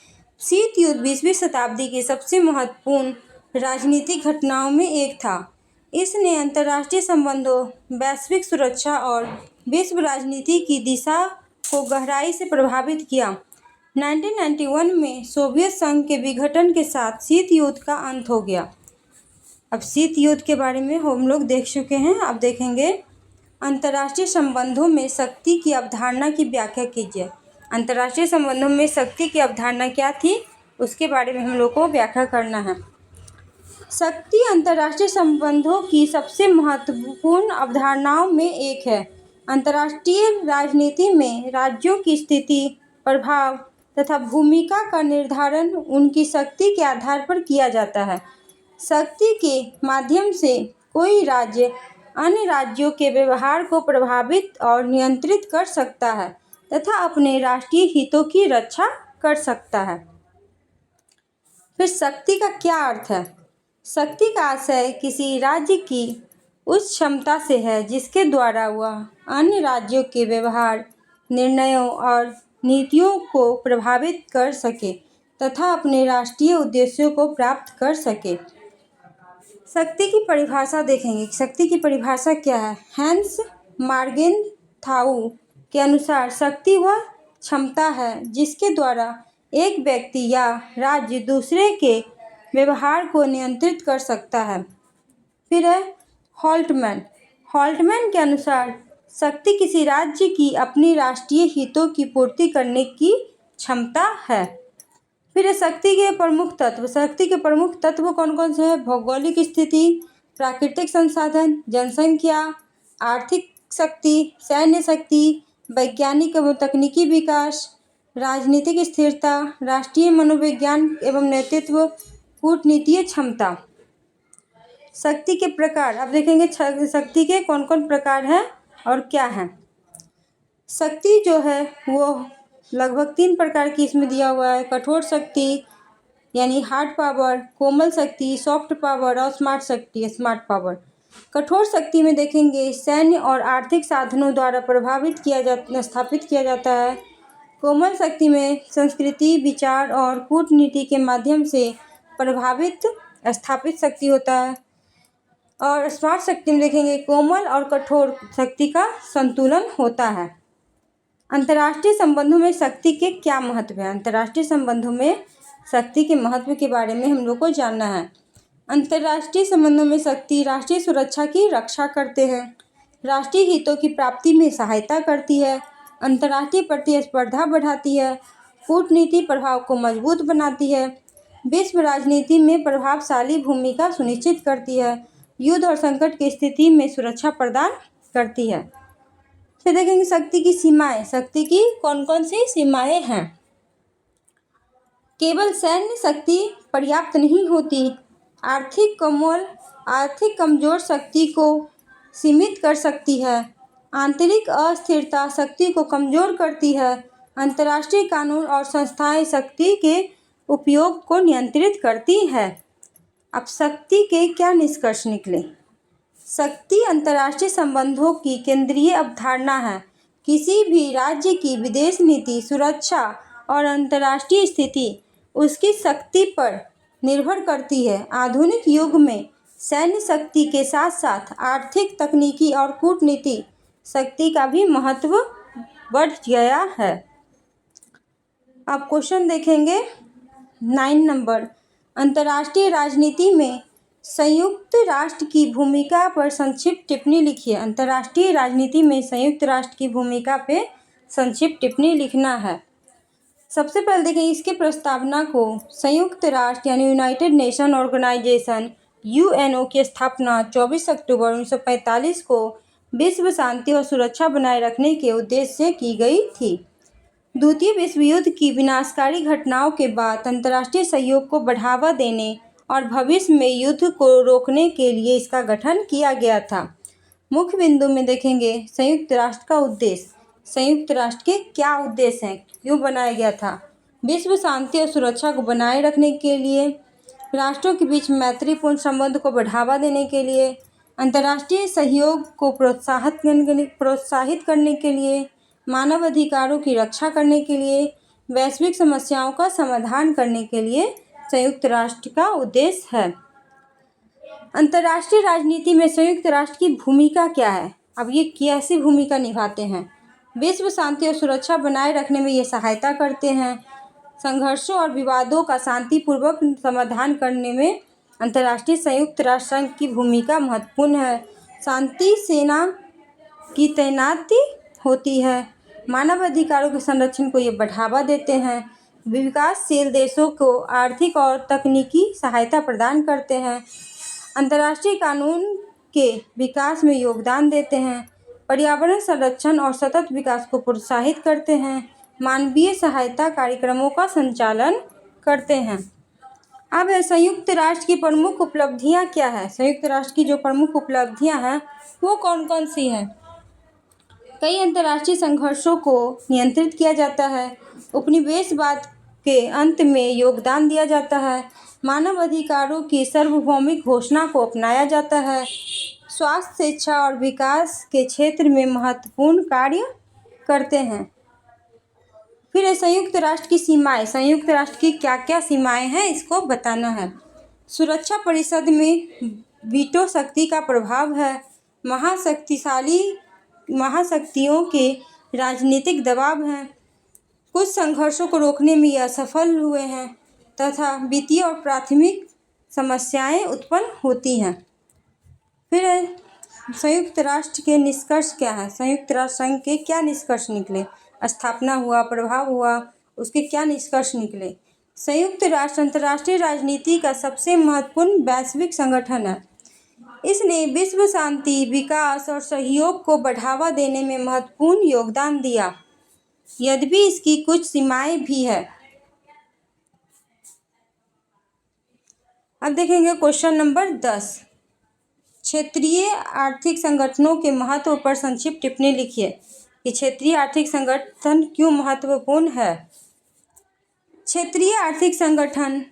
शीत युद्ध 20वीं शताब्दी की सबसे महत्वपूर्ण राजनीतिक घटनाओं में एक था। इसने अंतर्राष्ट्रीय संबंधों, वैश्विक सुरक्षा और विश्व राजनीति की दिशा को गहराई से प्रभावित किया। 1991 में सोवियत संघ के विघटन के साथ शीत युद्ध का अंत हो गया। अब शीत युद्ध के बारे में हम लोग देख चुके हैं, अब देखेंगे अंतर्राष्ट्रीय संबंधों में शक्ति की अवधारणा की व्याख्या कीजिए। अंतर्राष्ट्रीय संबंधों में शक्ति की अवधारणा क्या थी, उसके बारे में हम लोग को व्याख्या करना है। शक्ति अंतर्राष्ट्रीय संबंधों की सबसे महत्वपूर्ण अवधारणाओं में एक है। अंतर्राष्ट्रीय राजनीति में राज्यों की स्थिति, प्रभाव तथा भूमिका का निर्धारण उनकी शक्ति के आधार पर किया जाता है। शक्ति के माध्यम से कोई राज्य अन्य राज्यों के व्यवहार को प्रभावित और नियंत्रित कर सकता है तथा अपने राष्ट्रीय हितों की रक्षा कर सकता है। फिर शक्ति का क्या अर्थ है? शक्ति का आशय किसी राज्य की उस क्षमता से है जिसके द्वारा वह अन्य राज्यों के व्यवहार, निर्णयों और नीतियों को प्रभावित कर सके तथा अपने राष्ट्रीय उद्देश्यों को प्राप्त कर सके। शक्ति की परिभाषा देखेंगे। शक्ति की परिभाषा क्या है? हैंस मार्गेनथाउ के अनुसार शक्ति वह क्षमता है जिसके द्वारा एक व्यक्ति या राज्य दूसरे के व्यवहार को नियंत्रित कर सकता है। फिर है हॉल्टमैन के अनुसार शक्ति किसी राज्य की अपनी राष्ट्रीय हितों की पूर्ति करने की क्षमता है। फिर है शक्ति के प्रमुख तत्व। शक्ति के प्रमुख तत्व कौन कौन से हैं? भौगोलिक स्थिति, प्राकृतिक संसाधन, जनसंख्या, आर्थिक शक्ति, सैन्य शक्ति, वैज्ञानिक एवं तकनीकी विकास, राजनीतिक स्थिरता, राष्ट्रीय मनोविज्ञान एवं नेतृत्व, कूटनीतिक क्षमता। शक्ति के प्रकार अब देखेंगे। शक्ति के कौन कौन प्रकार हैं और क्या हैं। शक्ति जो है वो लगभग 3 प्रकार की इसमें दिया हुआ है। कठोर शक्ति यानी हार्ड पावर, कोमल शक्ति सॉफ्ट पावर और स्मार्ट शक्ति स्मार्ट पावर। कठोर शक्ति में देखेंगे सैन्य और आर्थिक साधनों द्वारा स्थापित किया जाता है। कोमल शक्ति में संस्कृति, विचार और कूटनीति के माध्यम से प्रभावित स्थापित शक्ति होता है। और स्मार्ट शक्ति में देखेंगे कोमल और कठोर शक्ति का संतुलन होता है। अंतर्राष्ट्रीय संबंधों में शक्ति के क्या महत्व है? अंतर्राष्ट्रीय संबंधों में शक्ति के महत्व के बारे में हम लोग को जानना है। अंतर्राष्ट्रीय संबंधों में शक्ति राष्ट्रीय सुरक्षा की रक्षा करते हैं, राष्ट्रीय हितों की प्राप्ति में सहायता करती है, अंतर्राष्ट्रीय प्रतिस्पर्धा बढ़ाती है, कूटनीति प्रभाव को मजबूत बनाती है, विश्व राजनीति में प्रभावशाली भूमिका सुनिश्चित करती है, युद्ध और संकट की स्थिति में सुरक्षा प्रदान करती है। फिर देखेंगे शक्ति की सीमाएं। शक्ति की कौन कौन सी सीमाएं हैं? केवल सैन्य शक्ति पर्याप्त नहीं होती। आर्थिक कमजोर शक्ति को सीमित कर सकती है। आंतरिक अस्थिरता शक्ति को कमजोर करती है। अंतर्राष्ट्रीय कानून और संस्थाएं शक्ति के उपयोग को नियंत्रित करती है। अब शक्ति के क्या निष्कर्ष निकले? शक्ति अंतर्राष्ट्रीय संबंधों की केंद्रीय अवधारणा है। किसी भी राज्य की विदेश नीति, सुरक्षा और अंतर्राष्ट्रीय स्थिति उसकी शक्ति पर निर्भर करती है। आधुनिक युग में सैन्य शक्ति के साथ साथ आर्थिक, तकनीकी और कूटनीति शक्ति का भी महत्व बढ़ गया है। अब क्वेश्चन देखेंगे 9 नंबर। अंतर्राष्ट्रीय राजनीति में संयुक्त राष्ट्र की भूमिका पर संक्षिप्त टिप्पणी लिखिए। अंतर्राष्ट्रीय राजनीति में संयुक्त राष्ट्र की भूमिका पे संक्षिप्त टिप्पणी लिखना है। सबसे पहले देखें इसके प्रस्तावना को। संयुक्त राष्ट्र यानी यूनाइटेड नेशन ऑर्गेनाइजेशन यूएनओ की स्थापना 24 अक्टूबर 1945 को विश्व शांति और सुरक्षा बनाए रखने के उद्देश्य से की गई थी। द्वितीय विश्व युद्ध की विनाशकारी घटनाओं के बाद अंतर्राष्ट्रीय सहयोग को बढ़ावा देने और भविष्य में युद्ध को रोकने के लिए इसका गठन किया गया था। मुख्य बिंदु में देखेंगे संयुक्त राष्ट्र का उद्देश्य। संयुक्त राष्ट्र के क्या उद्देश्य हैं, क्यों बनाया गया था? विश्व शांति और सुरक्षा को बनाए रखने के लिए, राष्ट्रों के बीच मैत्रीपूर्ण संबंध को बढ़ावा देने के लिए, अंतर्राष्ट्रीय सहयोग को प्रोत्साहित करने के लिए, मानव अधिकारों की रक्षा करने के लिए, वैश्विक समस्याओं का समाधान करने के लिए संयुक्त राष्ट्र का उद्देश्य है। अंतर्राष्ट्रीय राजनीति में संयुक्त राष्ट्र की भूमिका क्या है? अब ये कैसी भूमिका निभाते हैं? विश्व शांति और सुरक्षा बनाए रखने में ये सहायता करते हैं। संघर्षों और विवादों का शांतिपूर्वक समाधान करने में अंतर्राष्ट्रीय संयुक्त राष्ट्र संघ की भूमिका महत्वपूर्ण है। शांति सेना की तैनाती होती है। मानव अधिकारों के संरक्षण को ये बढ़ावा देते हैं। विकासशील देशों को आर्थिक और तकनीकी सहायता प्रदान करते हैं। अंतर्राष्ट्रीय कानून के विकास में योगदान देते हैं। पर्यावरण संरक्षण और सतत विकास को प्रोत्साहित करते हैं। मानवीय सहायता कार्यक्रमों का संचालन करते हैं। अब संयुक्त राष्ट्र की प्रमुख उपलब्धियां क्या है? संयुक्त राष्ट्र की जो प्रमुख उपलब्धियां हैं वो कौन कौन सी हैं? कई अंतर्राष्ट्रीय संघर्षों को नियंत्रित किया जाता है। उपनिवेशवाद के अंत में योगदान दिया जाता है। मानव अधिकारों की सार्वभौमिक घोषणा को अपनाया जाता है। स्वास्थ्य, शिक्षा और विकास के क्षेत्र में महत्वपूर्ण कार्य करते हैं। फिर संयुक्त राष्ट्र की सीमाएं। संयुक्त राष्ट्र की क्या क्या सीमाएं हैं इसको बताना है। सुरक्षा परिषद में वीटो शक्ति का प्रभाव है। महाशक्तियों के राजनीतिक दबाव हैं। कुछ संघर्षों को रोकने में यह असफल हुए हैं तथा वित्तीय और प्राथमिक समस्याएं उत्पन्न होती हैं। फिर संयुक्त राष्ट्र के निष्कर्ष क्या है? संयुक्त राष्ट्र संघ के क्या निष्कर्ष निकले? स्थापना हुआ, प्रभाव हुआ, उसके क्या निष्कर्ष निकले? संयुक्त राष्ट्र अंतर्राष्ट्रीय राजनीति का सबसे महत्वपूर्ण वैश्विक संगठन है। इसने विश्व शांति, विकास और सहयोग को बढ़ावा देने में महत्वपूर्ण योगदान दिया, यद्यपि इसकी कुछ सीमाएं भी है। अब देखेंगे क्वेश्चन नंबर 10। क्षेत्रीय आर्थिक संगठनों के महत्व पर संक्षिप्त टिप्पणी लिखिए कि क्षेत्रीय आर्थिक संगठन क्यों महत्वपूर्ण है। क्षेत्रीय आर्थिक संगठन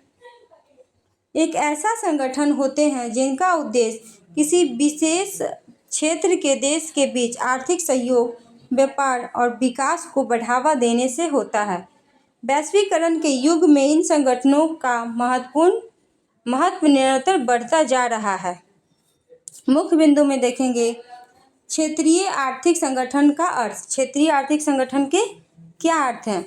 एक ऐसा संगठन होते हैं जिनका उद्देश्य किसी विशेष क्षेत्र के देश के बीच आर्थिक सहयोग, व्यापार और विकास को बढ़ावा देने से होता है। वैश्वीकरण के युग में इन संगठनों का महत्व निरंतर बढ़ता जा रहा है। मुख्य बिंदु में देखेंगे क्षेत्रीय आर्थिक संगठन का अर्थ। क्षेत्रीय आर्थिक संगठन के क्या अर्थ हैं?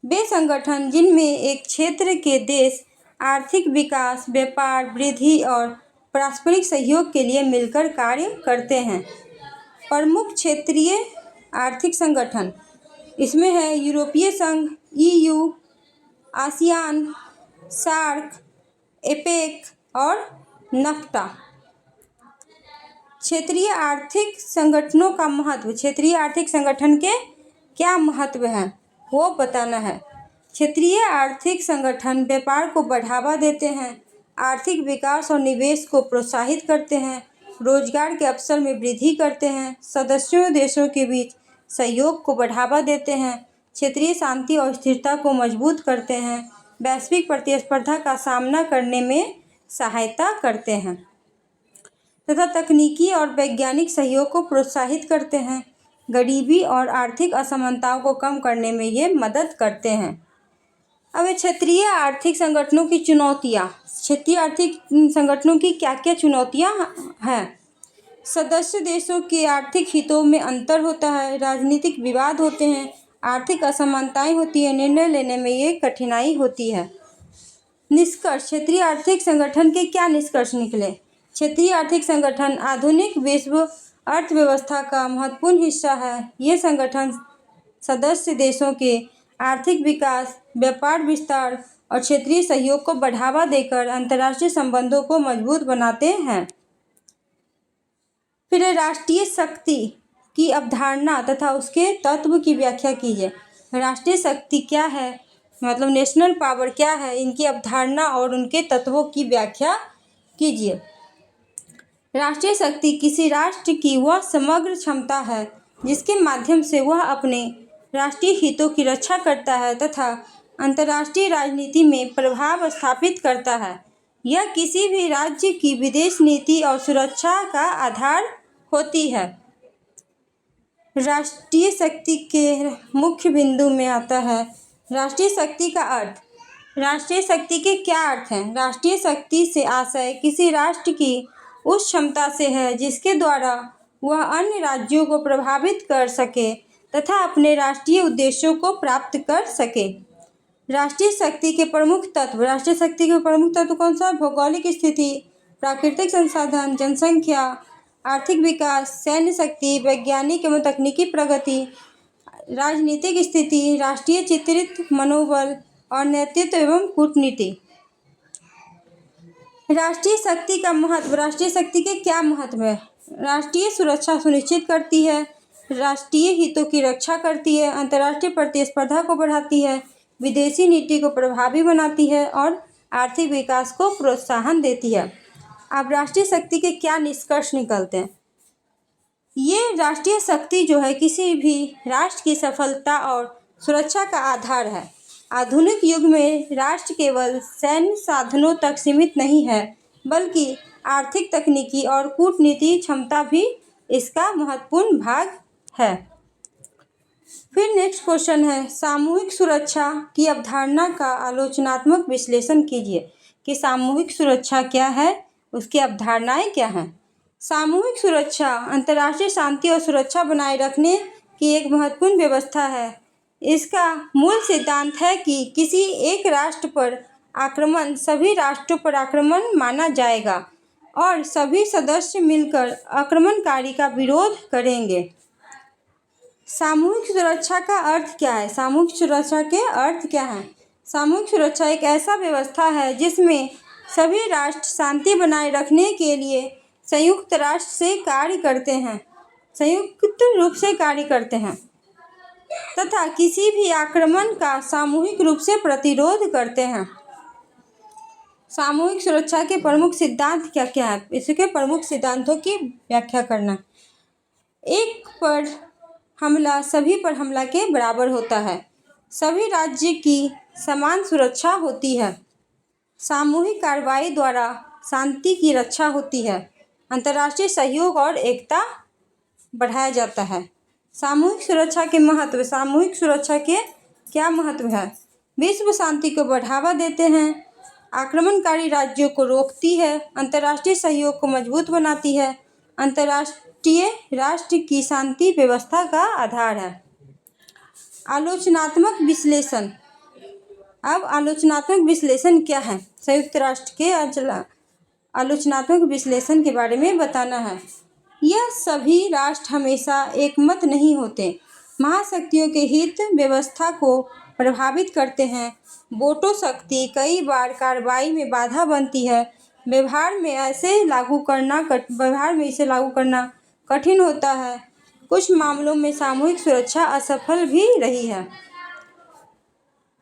वे संगठन जिनमें एक क्षेत्र के देश आर्थिक विकास, व्यापार, वृद्धि और पारस्परिक सहयोग के लिए मिलकर कार्य करते हैं। प्रमुख क्षेत्रीय आर्थिक संगठन इसमें है यूरोपीय संघ, EU, आसियान, सार्क, एपेक और नफ्टा। क्षेत्रीय आर्थिक संगठनों का महत्व। क्षेत्रीय आर्थिक संगठन के क्या महत्व है वो बताना है। क्षेत्रीय आर्थिक संगठन व्यापार को बढ़ावा देते हैं, आर्थिक विकास और निवेश को प्रोत्साहित करते हैं, रोजगार के अवसर में वृद्धि करते हैं, सदस्यों देशों के बीच सहयोग को बढ़ावा देते हैं, क्षेत्रीय शांति और स्थिरता को मजबूत करते हैं, वैश्विक प्रतिस्पर्धा का सामना करने में सहायता करते हैं तथा तकनीकी और वैज्ञानिक सहयोग को प्रोत्साहित करते हैं। गरीबी और आर्थिक असमानताओं को कम करने में ये मदद करते हैं। अब क्षेत्रीय आर्थिक संगठनों की चुनौतियाँ। क्षेत्रीय आर्थिक संगठनों की क्या क्या चुनौतियाँ हैं? सदस्य देशों के आर्थिक हितों में अंतर होता है, राजनीतिक विवाद होते हैं, आर्थिक असमानताएं होती है, निर्णय लेने में ये कठिनाई होती है। निष्कर्ष। क्षेत्रीय आर्थिक संगठन के क्या निष्कर्ष निकले? क्षेत्रीय आर्थिक संगठन आधुनिक विश्व अर्थव्यवस्था का महत्वपूर्ण हिस्सा है। ये संगठन सदस्य देशों के आर्थिक विकास, व्यापार विस्तार और क्षेत्रीय सहयोग को बढ़ावा देकर अंतर्राष्ट्रीय संबंधों को मजबूत बनाते हैं। फिर राष्ट्रीय शक्ति की अवधारणा तथा उसके तत्व की व्याख्या कीजिए। राष्ट्रीय शक्ति क्या है? मतलब नेशनल पावर क्या है, इनकी अवधारणा और उनके तत्वों की व्याख्या कीजिए। राष्ट्रीय शक्ति किसी राष्ट्र की वह समग्र क्षमता है जिसके माध्यम से वह अपने राष्ट्रीय हितों की रक्षा करता है तथा अंतर्राष्ट्रीय राजनीति में प्रभाव स्थापित करता है। यह किसी भी राज्य की विदेश नीति और सुरक्षा का आधार होती है। राष्ट्रीय शक्ति के मुख्य बिंदु में आता है राष्ट्रीय शक्ति का अर्थ। राष्ट्रीय शक्ति के क्या अर्थ हैं? राष्ट्रीय शक्ति से आशय किसी राष्ट्र की उस क्षमता से है जिसके द्वारा वह अन्य राज्यों को प्रभावित कर सके तथा अपने राष्ट्रीय उद्देश्यों को प्राप्त कर सके। राष्ट्रीय शक्ति के प्रमुख तत्व। राष्ट्रीय शक्ति के प्रमुख तत्व कौन सा? भौगोलिक स्थिति, प्राकृतिक संसाधन, जनसंख्या, आर्थिक विकास, सैन्य शक्ति, वैज्ञानिक एवं तकनीकी प्रगति, राजनीतिक स्थिति, राष्ट्रीय चित्रित मनोबल और नेतृत्व एवं कूटनीति। राष्ट्रीय शक्ति का महत्व। राष्ट्रीय शक्ति के क्या महत्व है? राष्ट्रीय सुरक्षा सुनिश्चित करती है, राष्ट्रीय हितों की रक्षा करती है, अंतर्राष्ट्रीय प्रतिस्पर्धा को बढ़ाती है, विदेशी नीति को प्रभावी बनाती है और आर्थिक विकास को प्रोत्साहन देती है। अब राष्ट्रीय शक्ति के क्या निष्कर्ष निकलते हैं? ये राष्ट्रीय शक्ति जो है किसी भी राष्ट्र की सफलता और सुरक्षा का आधार है। आधुनिक युग में राष्ट्र केवल सैन्य साधनों तक सीमित नहीं है बल्कि आर्थिक, तकनीकी और कूटनीति क्षमता भी इसका महत्वपूर्ण भाग है। फिर नेक्स्ट क्वेश्चन है, सामूहिक सुरक्षा की अवधारणा का आलोचनात्मक विश्लेषण कीजिए कि सामूहिक सुरक्षा क्या है, उसकी अवधारणाएं क्या हैं। सामूहिक सुरक्षा अंतर्राष्ट्रीय शांति और सुरक्षा बनाए रखने की एक महत्वपूर्ण व्यवस्था है। इसका मूल सिद्धांत है कि किसी एक राष्ट्र पर आक्रमण सभी राष्ट्रों पर आक्रमण माना जाएगा और सभी सदस्य मिलकर आक्रमणकारी का विरोध करेंगे। सामूहिक सुरक्षा का अर्थ क्या है? सामूहिक सुरक्षा के अर्थ क्या है? सामूहिक सुरक्षा एक ऐसा व्यवस्था है जिसमें सभी राष्ट्र शांति बनाए रखने के लिए संयुक्त राष्ट्र से कार्य करते हैं, संयुक्त रूप से कार्य करते हैं तथा किसी भी आक्रमण का सामूहिक रूप से प्रतिरोध करते हैं। सामूहिक सुरक्षा के प्रमुख सिद्धांत क्या क्या है? इसके प्रमुख सिद्धांतों की व्याख्या करना। एक पर हमला सभी पर हमला के बराबर होता है। सभी राज्य की समान सुरक्षा होती है। सामूहिक कार्रवाई द्वारा शांति की रक्षा होती है। अंतर्राष्ट्रीय सहयोग और एकता बढ़ाया जाता है। सामूहिक सुरक्षा के महत्व। सामूहिक सुरक्षा के क्या महत्व है? विश्व शांति को बढ़ावा देते हैं, आक्रमणकारी राज्यों को रोकती है, अंतर्राष्ट्रीय सहयोग को मजबूत बनाती है, अंतर्राष्ट्रीय राष्ट्र की शांति व्यवस्था का आधार है। आलोचनात्मक विश्लेषण। अब आलोचनात्मक विश्लेषण क्या है? संयुक्त राष्ट्र के आलोचनात्मक विश्लेषण के बारे में बताना है। यह सभी राष्ट्र हमेशा एकमत नहीं होते, महाशक्तियों के हित व्यवस्था को प्रभावित करते हैं। वोटो शक्ति कई बार कार्रवाई में बाधा बनती है। व्यवहार में इसे लागू करना कठिन होता है। कुछ मामलों में सामूहिक सुरक्षा असफल भी रही है।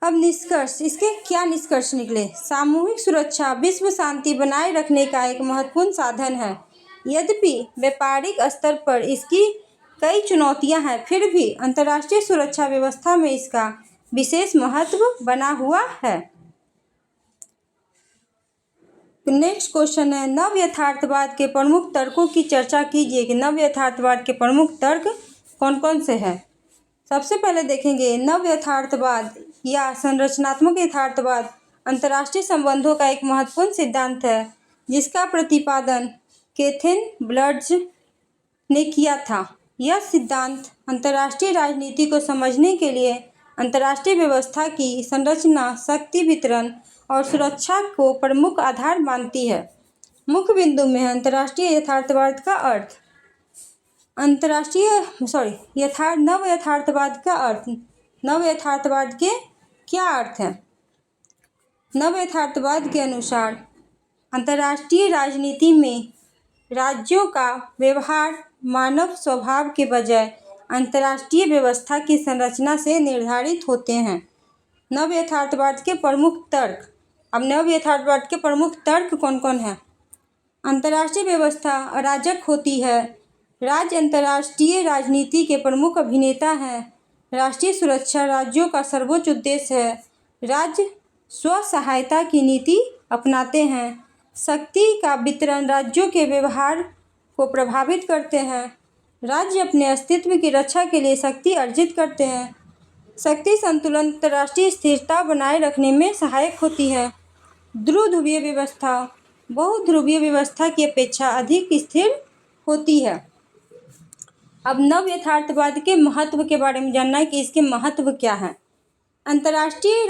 अब निष्कर्ष। इसके क्या निष्कर्ष निकले? सामूहिक सुरक्षा विश्व शांति बनाए रखने का एक महत्वपूर्ण साधन है। यद्यपि व्यापारिक स्तर पर इसकी कई चुनौतियां हैं, फिर भी अंतर्राष्ट्रीय सुरक्षा व्यवस्था में इसका विशेष महत्व बना हुआ है। नेक्स्ट क्वेश्चन है, नव यथार्थवाद के प्रमुख तर्कों की चर्चा कीजिए कि नव यथार्थवाद के प्रमुख तर्क कौन कौन से हैं। सबसे पहले देखेंगे नव यथार्थवाद या संरचनात्मक यथार्थवाद अंतर्राष्ट्रीय संबंधों का एक महत्वपूर्ण सिद्धांत है जिसका प्रतिपादन केथेन ब्लड्स ने किया था। यह सिद्धांत अंतर्राष्ट्रीय राजनीति को समझने के लिए अंतर्राष्ट्रीय व्यवस्था की संरचना, शक्ति वितरण और सुरक्षा को प्रमुख आधार मानती है। मुख्य बिंदु में है अंतर्राष्ट्रीय यथार्थवाद का अर्थ। नव यथार्थवाद का अर्थ। नव यथार्थवाद के क्या अर्थ हैं? नव यथार्थवाद के अनुसार अंतर्राष्ट्रीय राजनीति में राज्यों का व्यवहार मानव स्वभाव के बजाय अंतर्राष्ट्रीय व्यवस्था की संरचना से निर्धारित होते हैं। नव यथार्थवाद के प्रमुख तर्क। अब नव यथार्थवाद के प्रमुख तर्क कौन कौन हैं? अंतर्राष्ट्रीय व्यवस्था अराजक होती है। राज्य अंतर्राष्ट्रीय राजनीति के प्रमुख अभिनेता हैं। राष्ट्रीय सुरक्षा राज्यों का सर्वोच्च उद्देश्य है। राज्य स्व सहायता की नीति अपनाते हैं। शक्ति का वितरण राज्यों के व्यवहार को प्रभावित करते हैं। राज्य अपने अस्तित्व की रक्षा के लिए शक्ति अर्जित करते हैं। शक्ति संतुलन अंतर्राष्ट्रीय स्थिरता बनाए रखने में सहायक होती है। ध्रुवीय व्यवस्था बहुध्रुवीय व्यवस्था की अपेक्षा अधिक स्थिर होती है। अब नव यथार्थवाद के महत्व के बारे में जानना है कि इसके महत्व क्या है। अंतर्राष्ट्रीय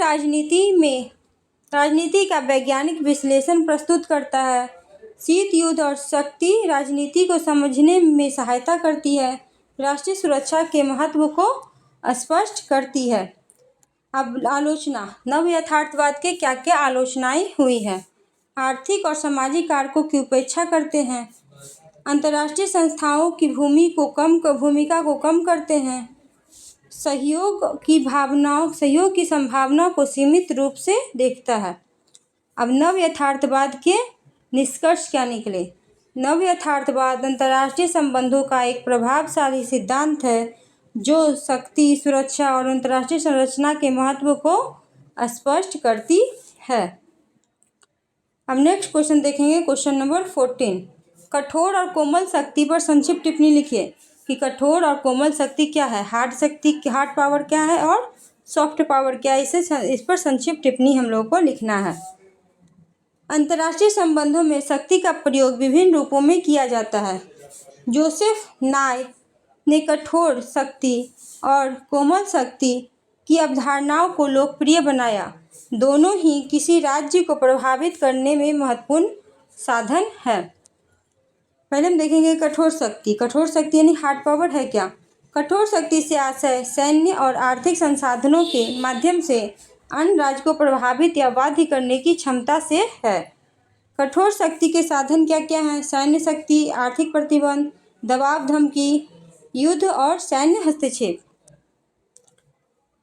राजनीति का वैज्ञानिक विश्लेषण प्रस्तुत करता है। शीत युद्ध और शक्ति राजनीति को समझने में सहायता करती है। राष्ट्रीय सुरक्षा के महत्व को स्पष्ट करती है। अब आलोचना, नव यथार्थवाद के क्या क्या आलोचनाएं हुई है। आर्थिक और सामाजिक कारकों की उपेक्षा करते हैं। अंतर्राष्ट्रीय संस्थाओं की भूमिका को कम करते हैं। सहयोग की संभावना को सीमित रूप से देखता है। अब नव यथार्थवाद के निष्कर्ष क्या निकले। नव यथार्थवाद अंतर्राष्ट्रीय संबंधों का एक प्रभावशाली सिद्धांत है जो शक्ति, सुरक्षा और अंतर्राष्ट्रीय संरचना के महत्व को स्पष्ट करती है। अब नेक्स्ट क्वेश्चन देखेंगे, क्वेश्चन नंबर 14। कठोर और कोमल शक्ति पर संक्षिप्त टिप्पणी लिखिए कि कठोर और कोमल शक्ति क्या है, हार्ड पावर क्या है और सॉफ्ट पावर क्या है। इस पर संक्षिप्त टिप्पणी हम लोगों को लिखना है। अंतर्राष्ट्रीय संबंधों में शक्ति का प्रयोग विभिन्न रूपों में किया जाता है। जोसेफ नाय ने कठोर शक्ति और कोमल शक्ति की अवधारणाओं को लोकप्रिय बनाया। दोनों ही किसी राज्य को प्रभावित करने में महत्वपूर्ण साधन है। पहले हम देखेंगे कठोर शक्ति। कठोर शक्ति यानी हार्ड पावर है क्या। कठोर शक्ति से आशय सैन्य और आर्थिक संसाधनों के माध्यम से अन्य राज्य को प्रभावित या बाध्य करने की क्षमता से है। कठोर शक्ति के साधन क्या क्या हैं? सैन्य शक्ति, आर्थिक प्रतिबंध, दबाव, धमकी, युद्ध और सैन्य हस्तक्षेप।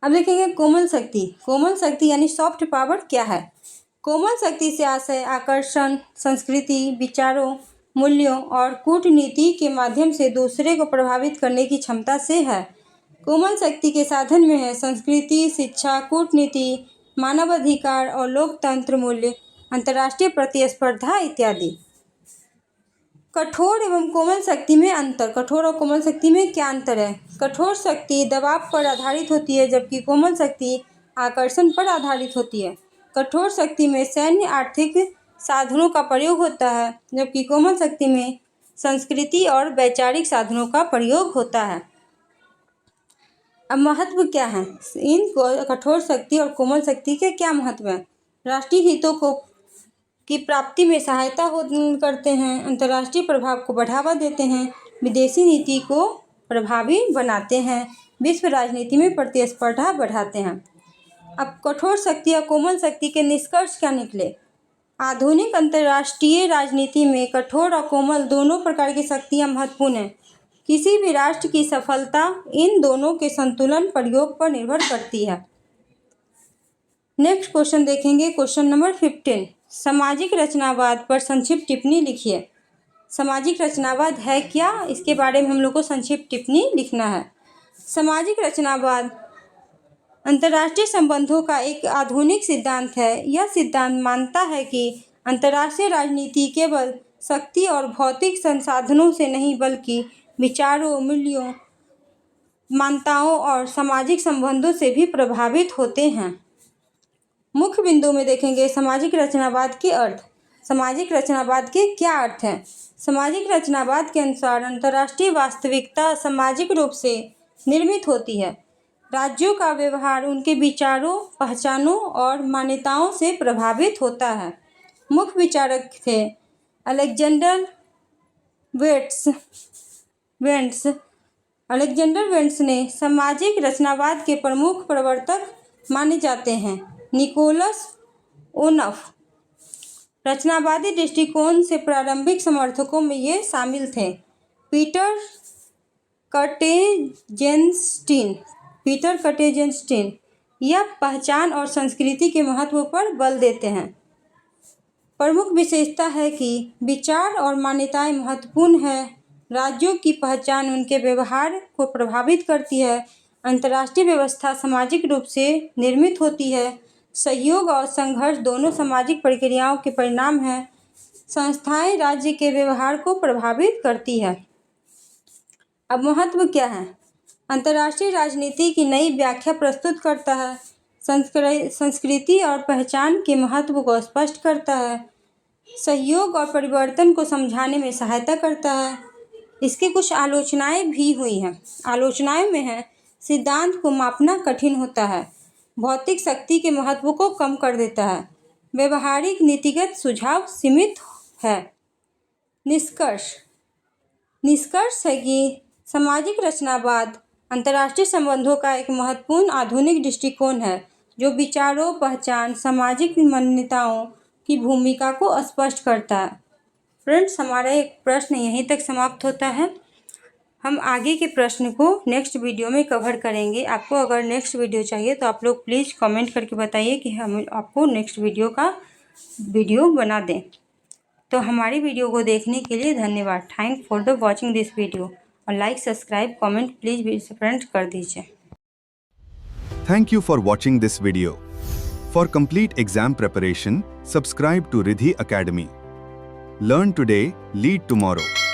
अब देखेंगे कोमल शक्ति। कोमल शक्ति यानी सॉफ्ट पावर क्या है। कोमल शक्ति से आशय आकर्षण, संस्कृति, विचारों, मूल्यों और कूटनीति के माध्यम से दूसरे को प्रभावित करने की क्षमता से है। कोमल शक्ति के साधन में है संस्कृति, शिक्षा, कूटनीति, मानवाधिकार और लोकतंत्र मूल्य, अंतर्राष्ट्रीय प्रतिस्पर्धा इत्यादि। कठोर एवं कोमल शक्ति में अंतर। कठोर और कोमल शक्ति में क्या अंतर है? कठोर शक्ति दबाव पर आधारित होती है जबकि कोमल शक्ति आकर्षण पर आधारित होती है। कठोर शक्ति में सैन्य आर्थिक साधनों का प्रयोग होता है जबकि कोमल शक्ति में संस्कृति और वैचारिक साधनों का प्रयोग होता है। अब महत्व क्या है? इन कठोर शक्ति और कोमल शक्ति के क्या महत्व है? राष्ट्रीय हितों की प्राप्ति में सहायता करते हैं, अंतर्राष्ट्रीय प्रभाव को बढ़ावा देते हैं, विदेशी नीति को प्रभावी बनाते हैं, विश्व राजनीति में प्रतिस्पर्धा बढ़ाते हैं। अब कठोर शक्ति और कोमल शक्ति के निष्कर्ष क्या निकले? आधुनिक अंतर्राष्ट्रीय राजनीति में कठोर और कोमल दोनों प्रकार की शक्तियाँ महत्वपूर्ण हैं। किसी भी राष्ट्र की सफलता इन दोनों के संतुलन प्रयोग पर निर्भर करती है। नेक्स्ट क्वेश्चन देखेंगे, क्वेश्चन नंबर 15। सामाजिक रचनावाद पर संक्षिप्त टिप्पणी लिखिए। सामाजिक रचनावाद है क्या, इसके बारे में हम लोग को संक्षिप्त टिप्पणी लिखना है। सामाजिक रचनावाद अंतर्राष्ट्रीय संबंधों का एक आधुनिक सिद्धांत है। यह सिद्धांत मानता है कि अंतर्राष्ट्रीय राजनीति केवल शक्ति और भौतिक संसाधनों से नहीं बल्कि विचारों, मूल्यों, मान्यताओं और सामाजिक संबंधों से भी प्रभावित होते हैं। मुख्य बिंदु में देखेंगे सामाजिक रचनावाद के अर्थ। सामाजिक रचनावाद के क्या अर्थ हैं? सामाजिक रचनावाद के अनुसार अंतर्राष्ट्रीय वास्तविकता सामाजिक रूप से निर्मित होती है। राज्यों का व्यवहार उनके विचारों, पहचानों और मान्यताओं से प्रभावित होता है। मुख्य विचारक थे अलेक्जेंडर वेंट्स ने सामाजिक रचनावाद के प्रमुख प्रवर्तक माने जाते हैं। निकोलस ओनफ रचनावादी दृष्टिकोण से प्रारंभिक समर्थकों में ये शामिल थे। पीटर कटेजेनस्टीन यह पहचान और संस्कृति के महत्व पर बल देते हैं। प्रमुख विशेषता है कि विचार और मान्यताएं महत्वपूर्ण है। राज्यों की पहचान उनके व्यवहार को प्रभावित करती है। अंतर्राष्ट्रीय व्यवस्था सामाजिक रूप से निर्मित होती है। सहयोग और संघर्ष दोनों सामाजिक प्रक्रियाओं के परिणाम हैं। संस्थाएं राज्य के व्यवहार को प्रभावित करती है। अब महत्व क्या है? अंतर्राष्ट्रीय राजनीति की नई व्याख्या प्रस्तुत करता है। संस्कृति और पहचान के महत्व को स्पष्ट करता है। सहयोग और परिवर्तन को समझाने में सहायता करता है। इसकी कुछ आलोचनाएं भी हुई हैं। आलोचनाएं में है सिद्धांत को मापना कठिन होता है। भौतिक शक्ति के महत्व को कम कर देता है। व्यवहारिक नीतिगत सुझाव सीमित है। निष्कर्ष है कि सामाजिक रचनावाद अंतर्राष्ट्रीय संबंधों का एक महत्वपूर्ण आधुनिक दृष्टिकोण है जो विचारों, पहचान, सामाजिक मान्यताओं की भूमिका को स्पष्ट करता है। फ्रेंड्स, हमारा एक प्रश्न यहीं तक समाप्त होता है। हम आगे के प्रश्न को नेक्स्ट वीडियो में कवर करेंगे। आपको अगर नेक्स्ट वीडियो चाहिए तो आप लोग प्लीज़ कमेंट करके बताइए कि हम आपको नेक्स्ट वीडियो बना दें। तो हमारी वीडियो को देखने के लिए धन्यवाद। Thank for the watching this video. और like, subscribe, comment please friends कर दीजिए।
Thank you for watching this video. For complete exam preparation, subscribe to Riddhi Academy. Learn today, lead tomorrow.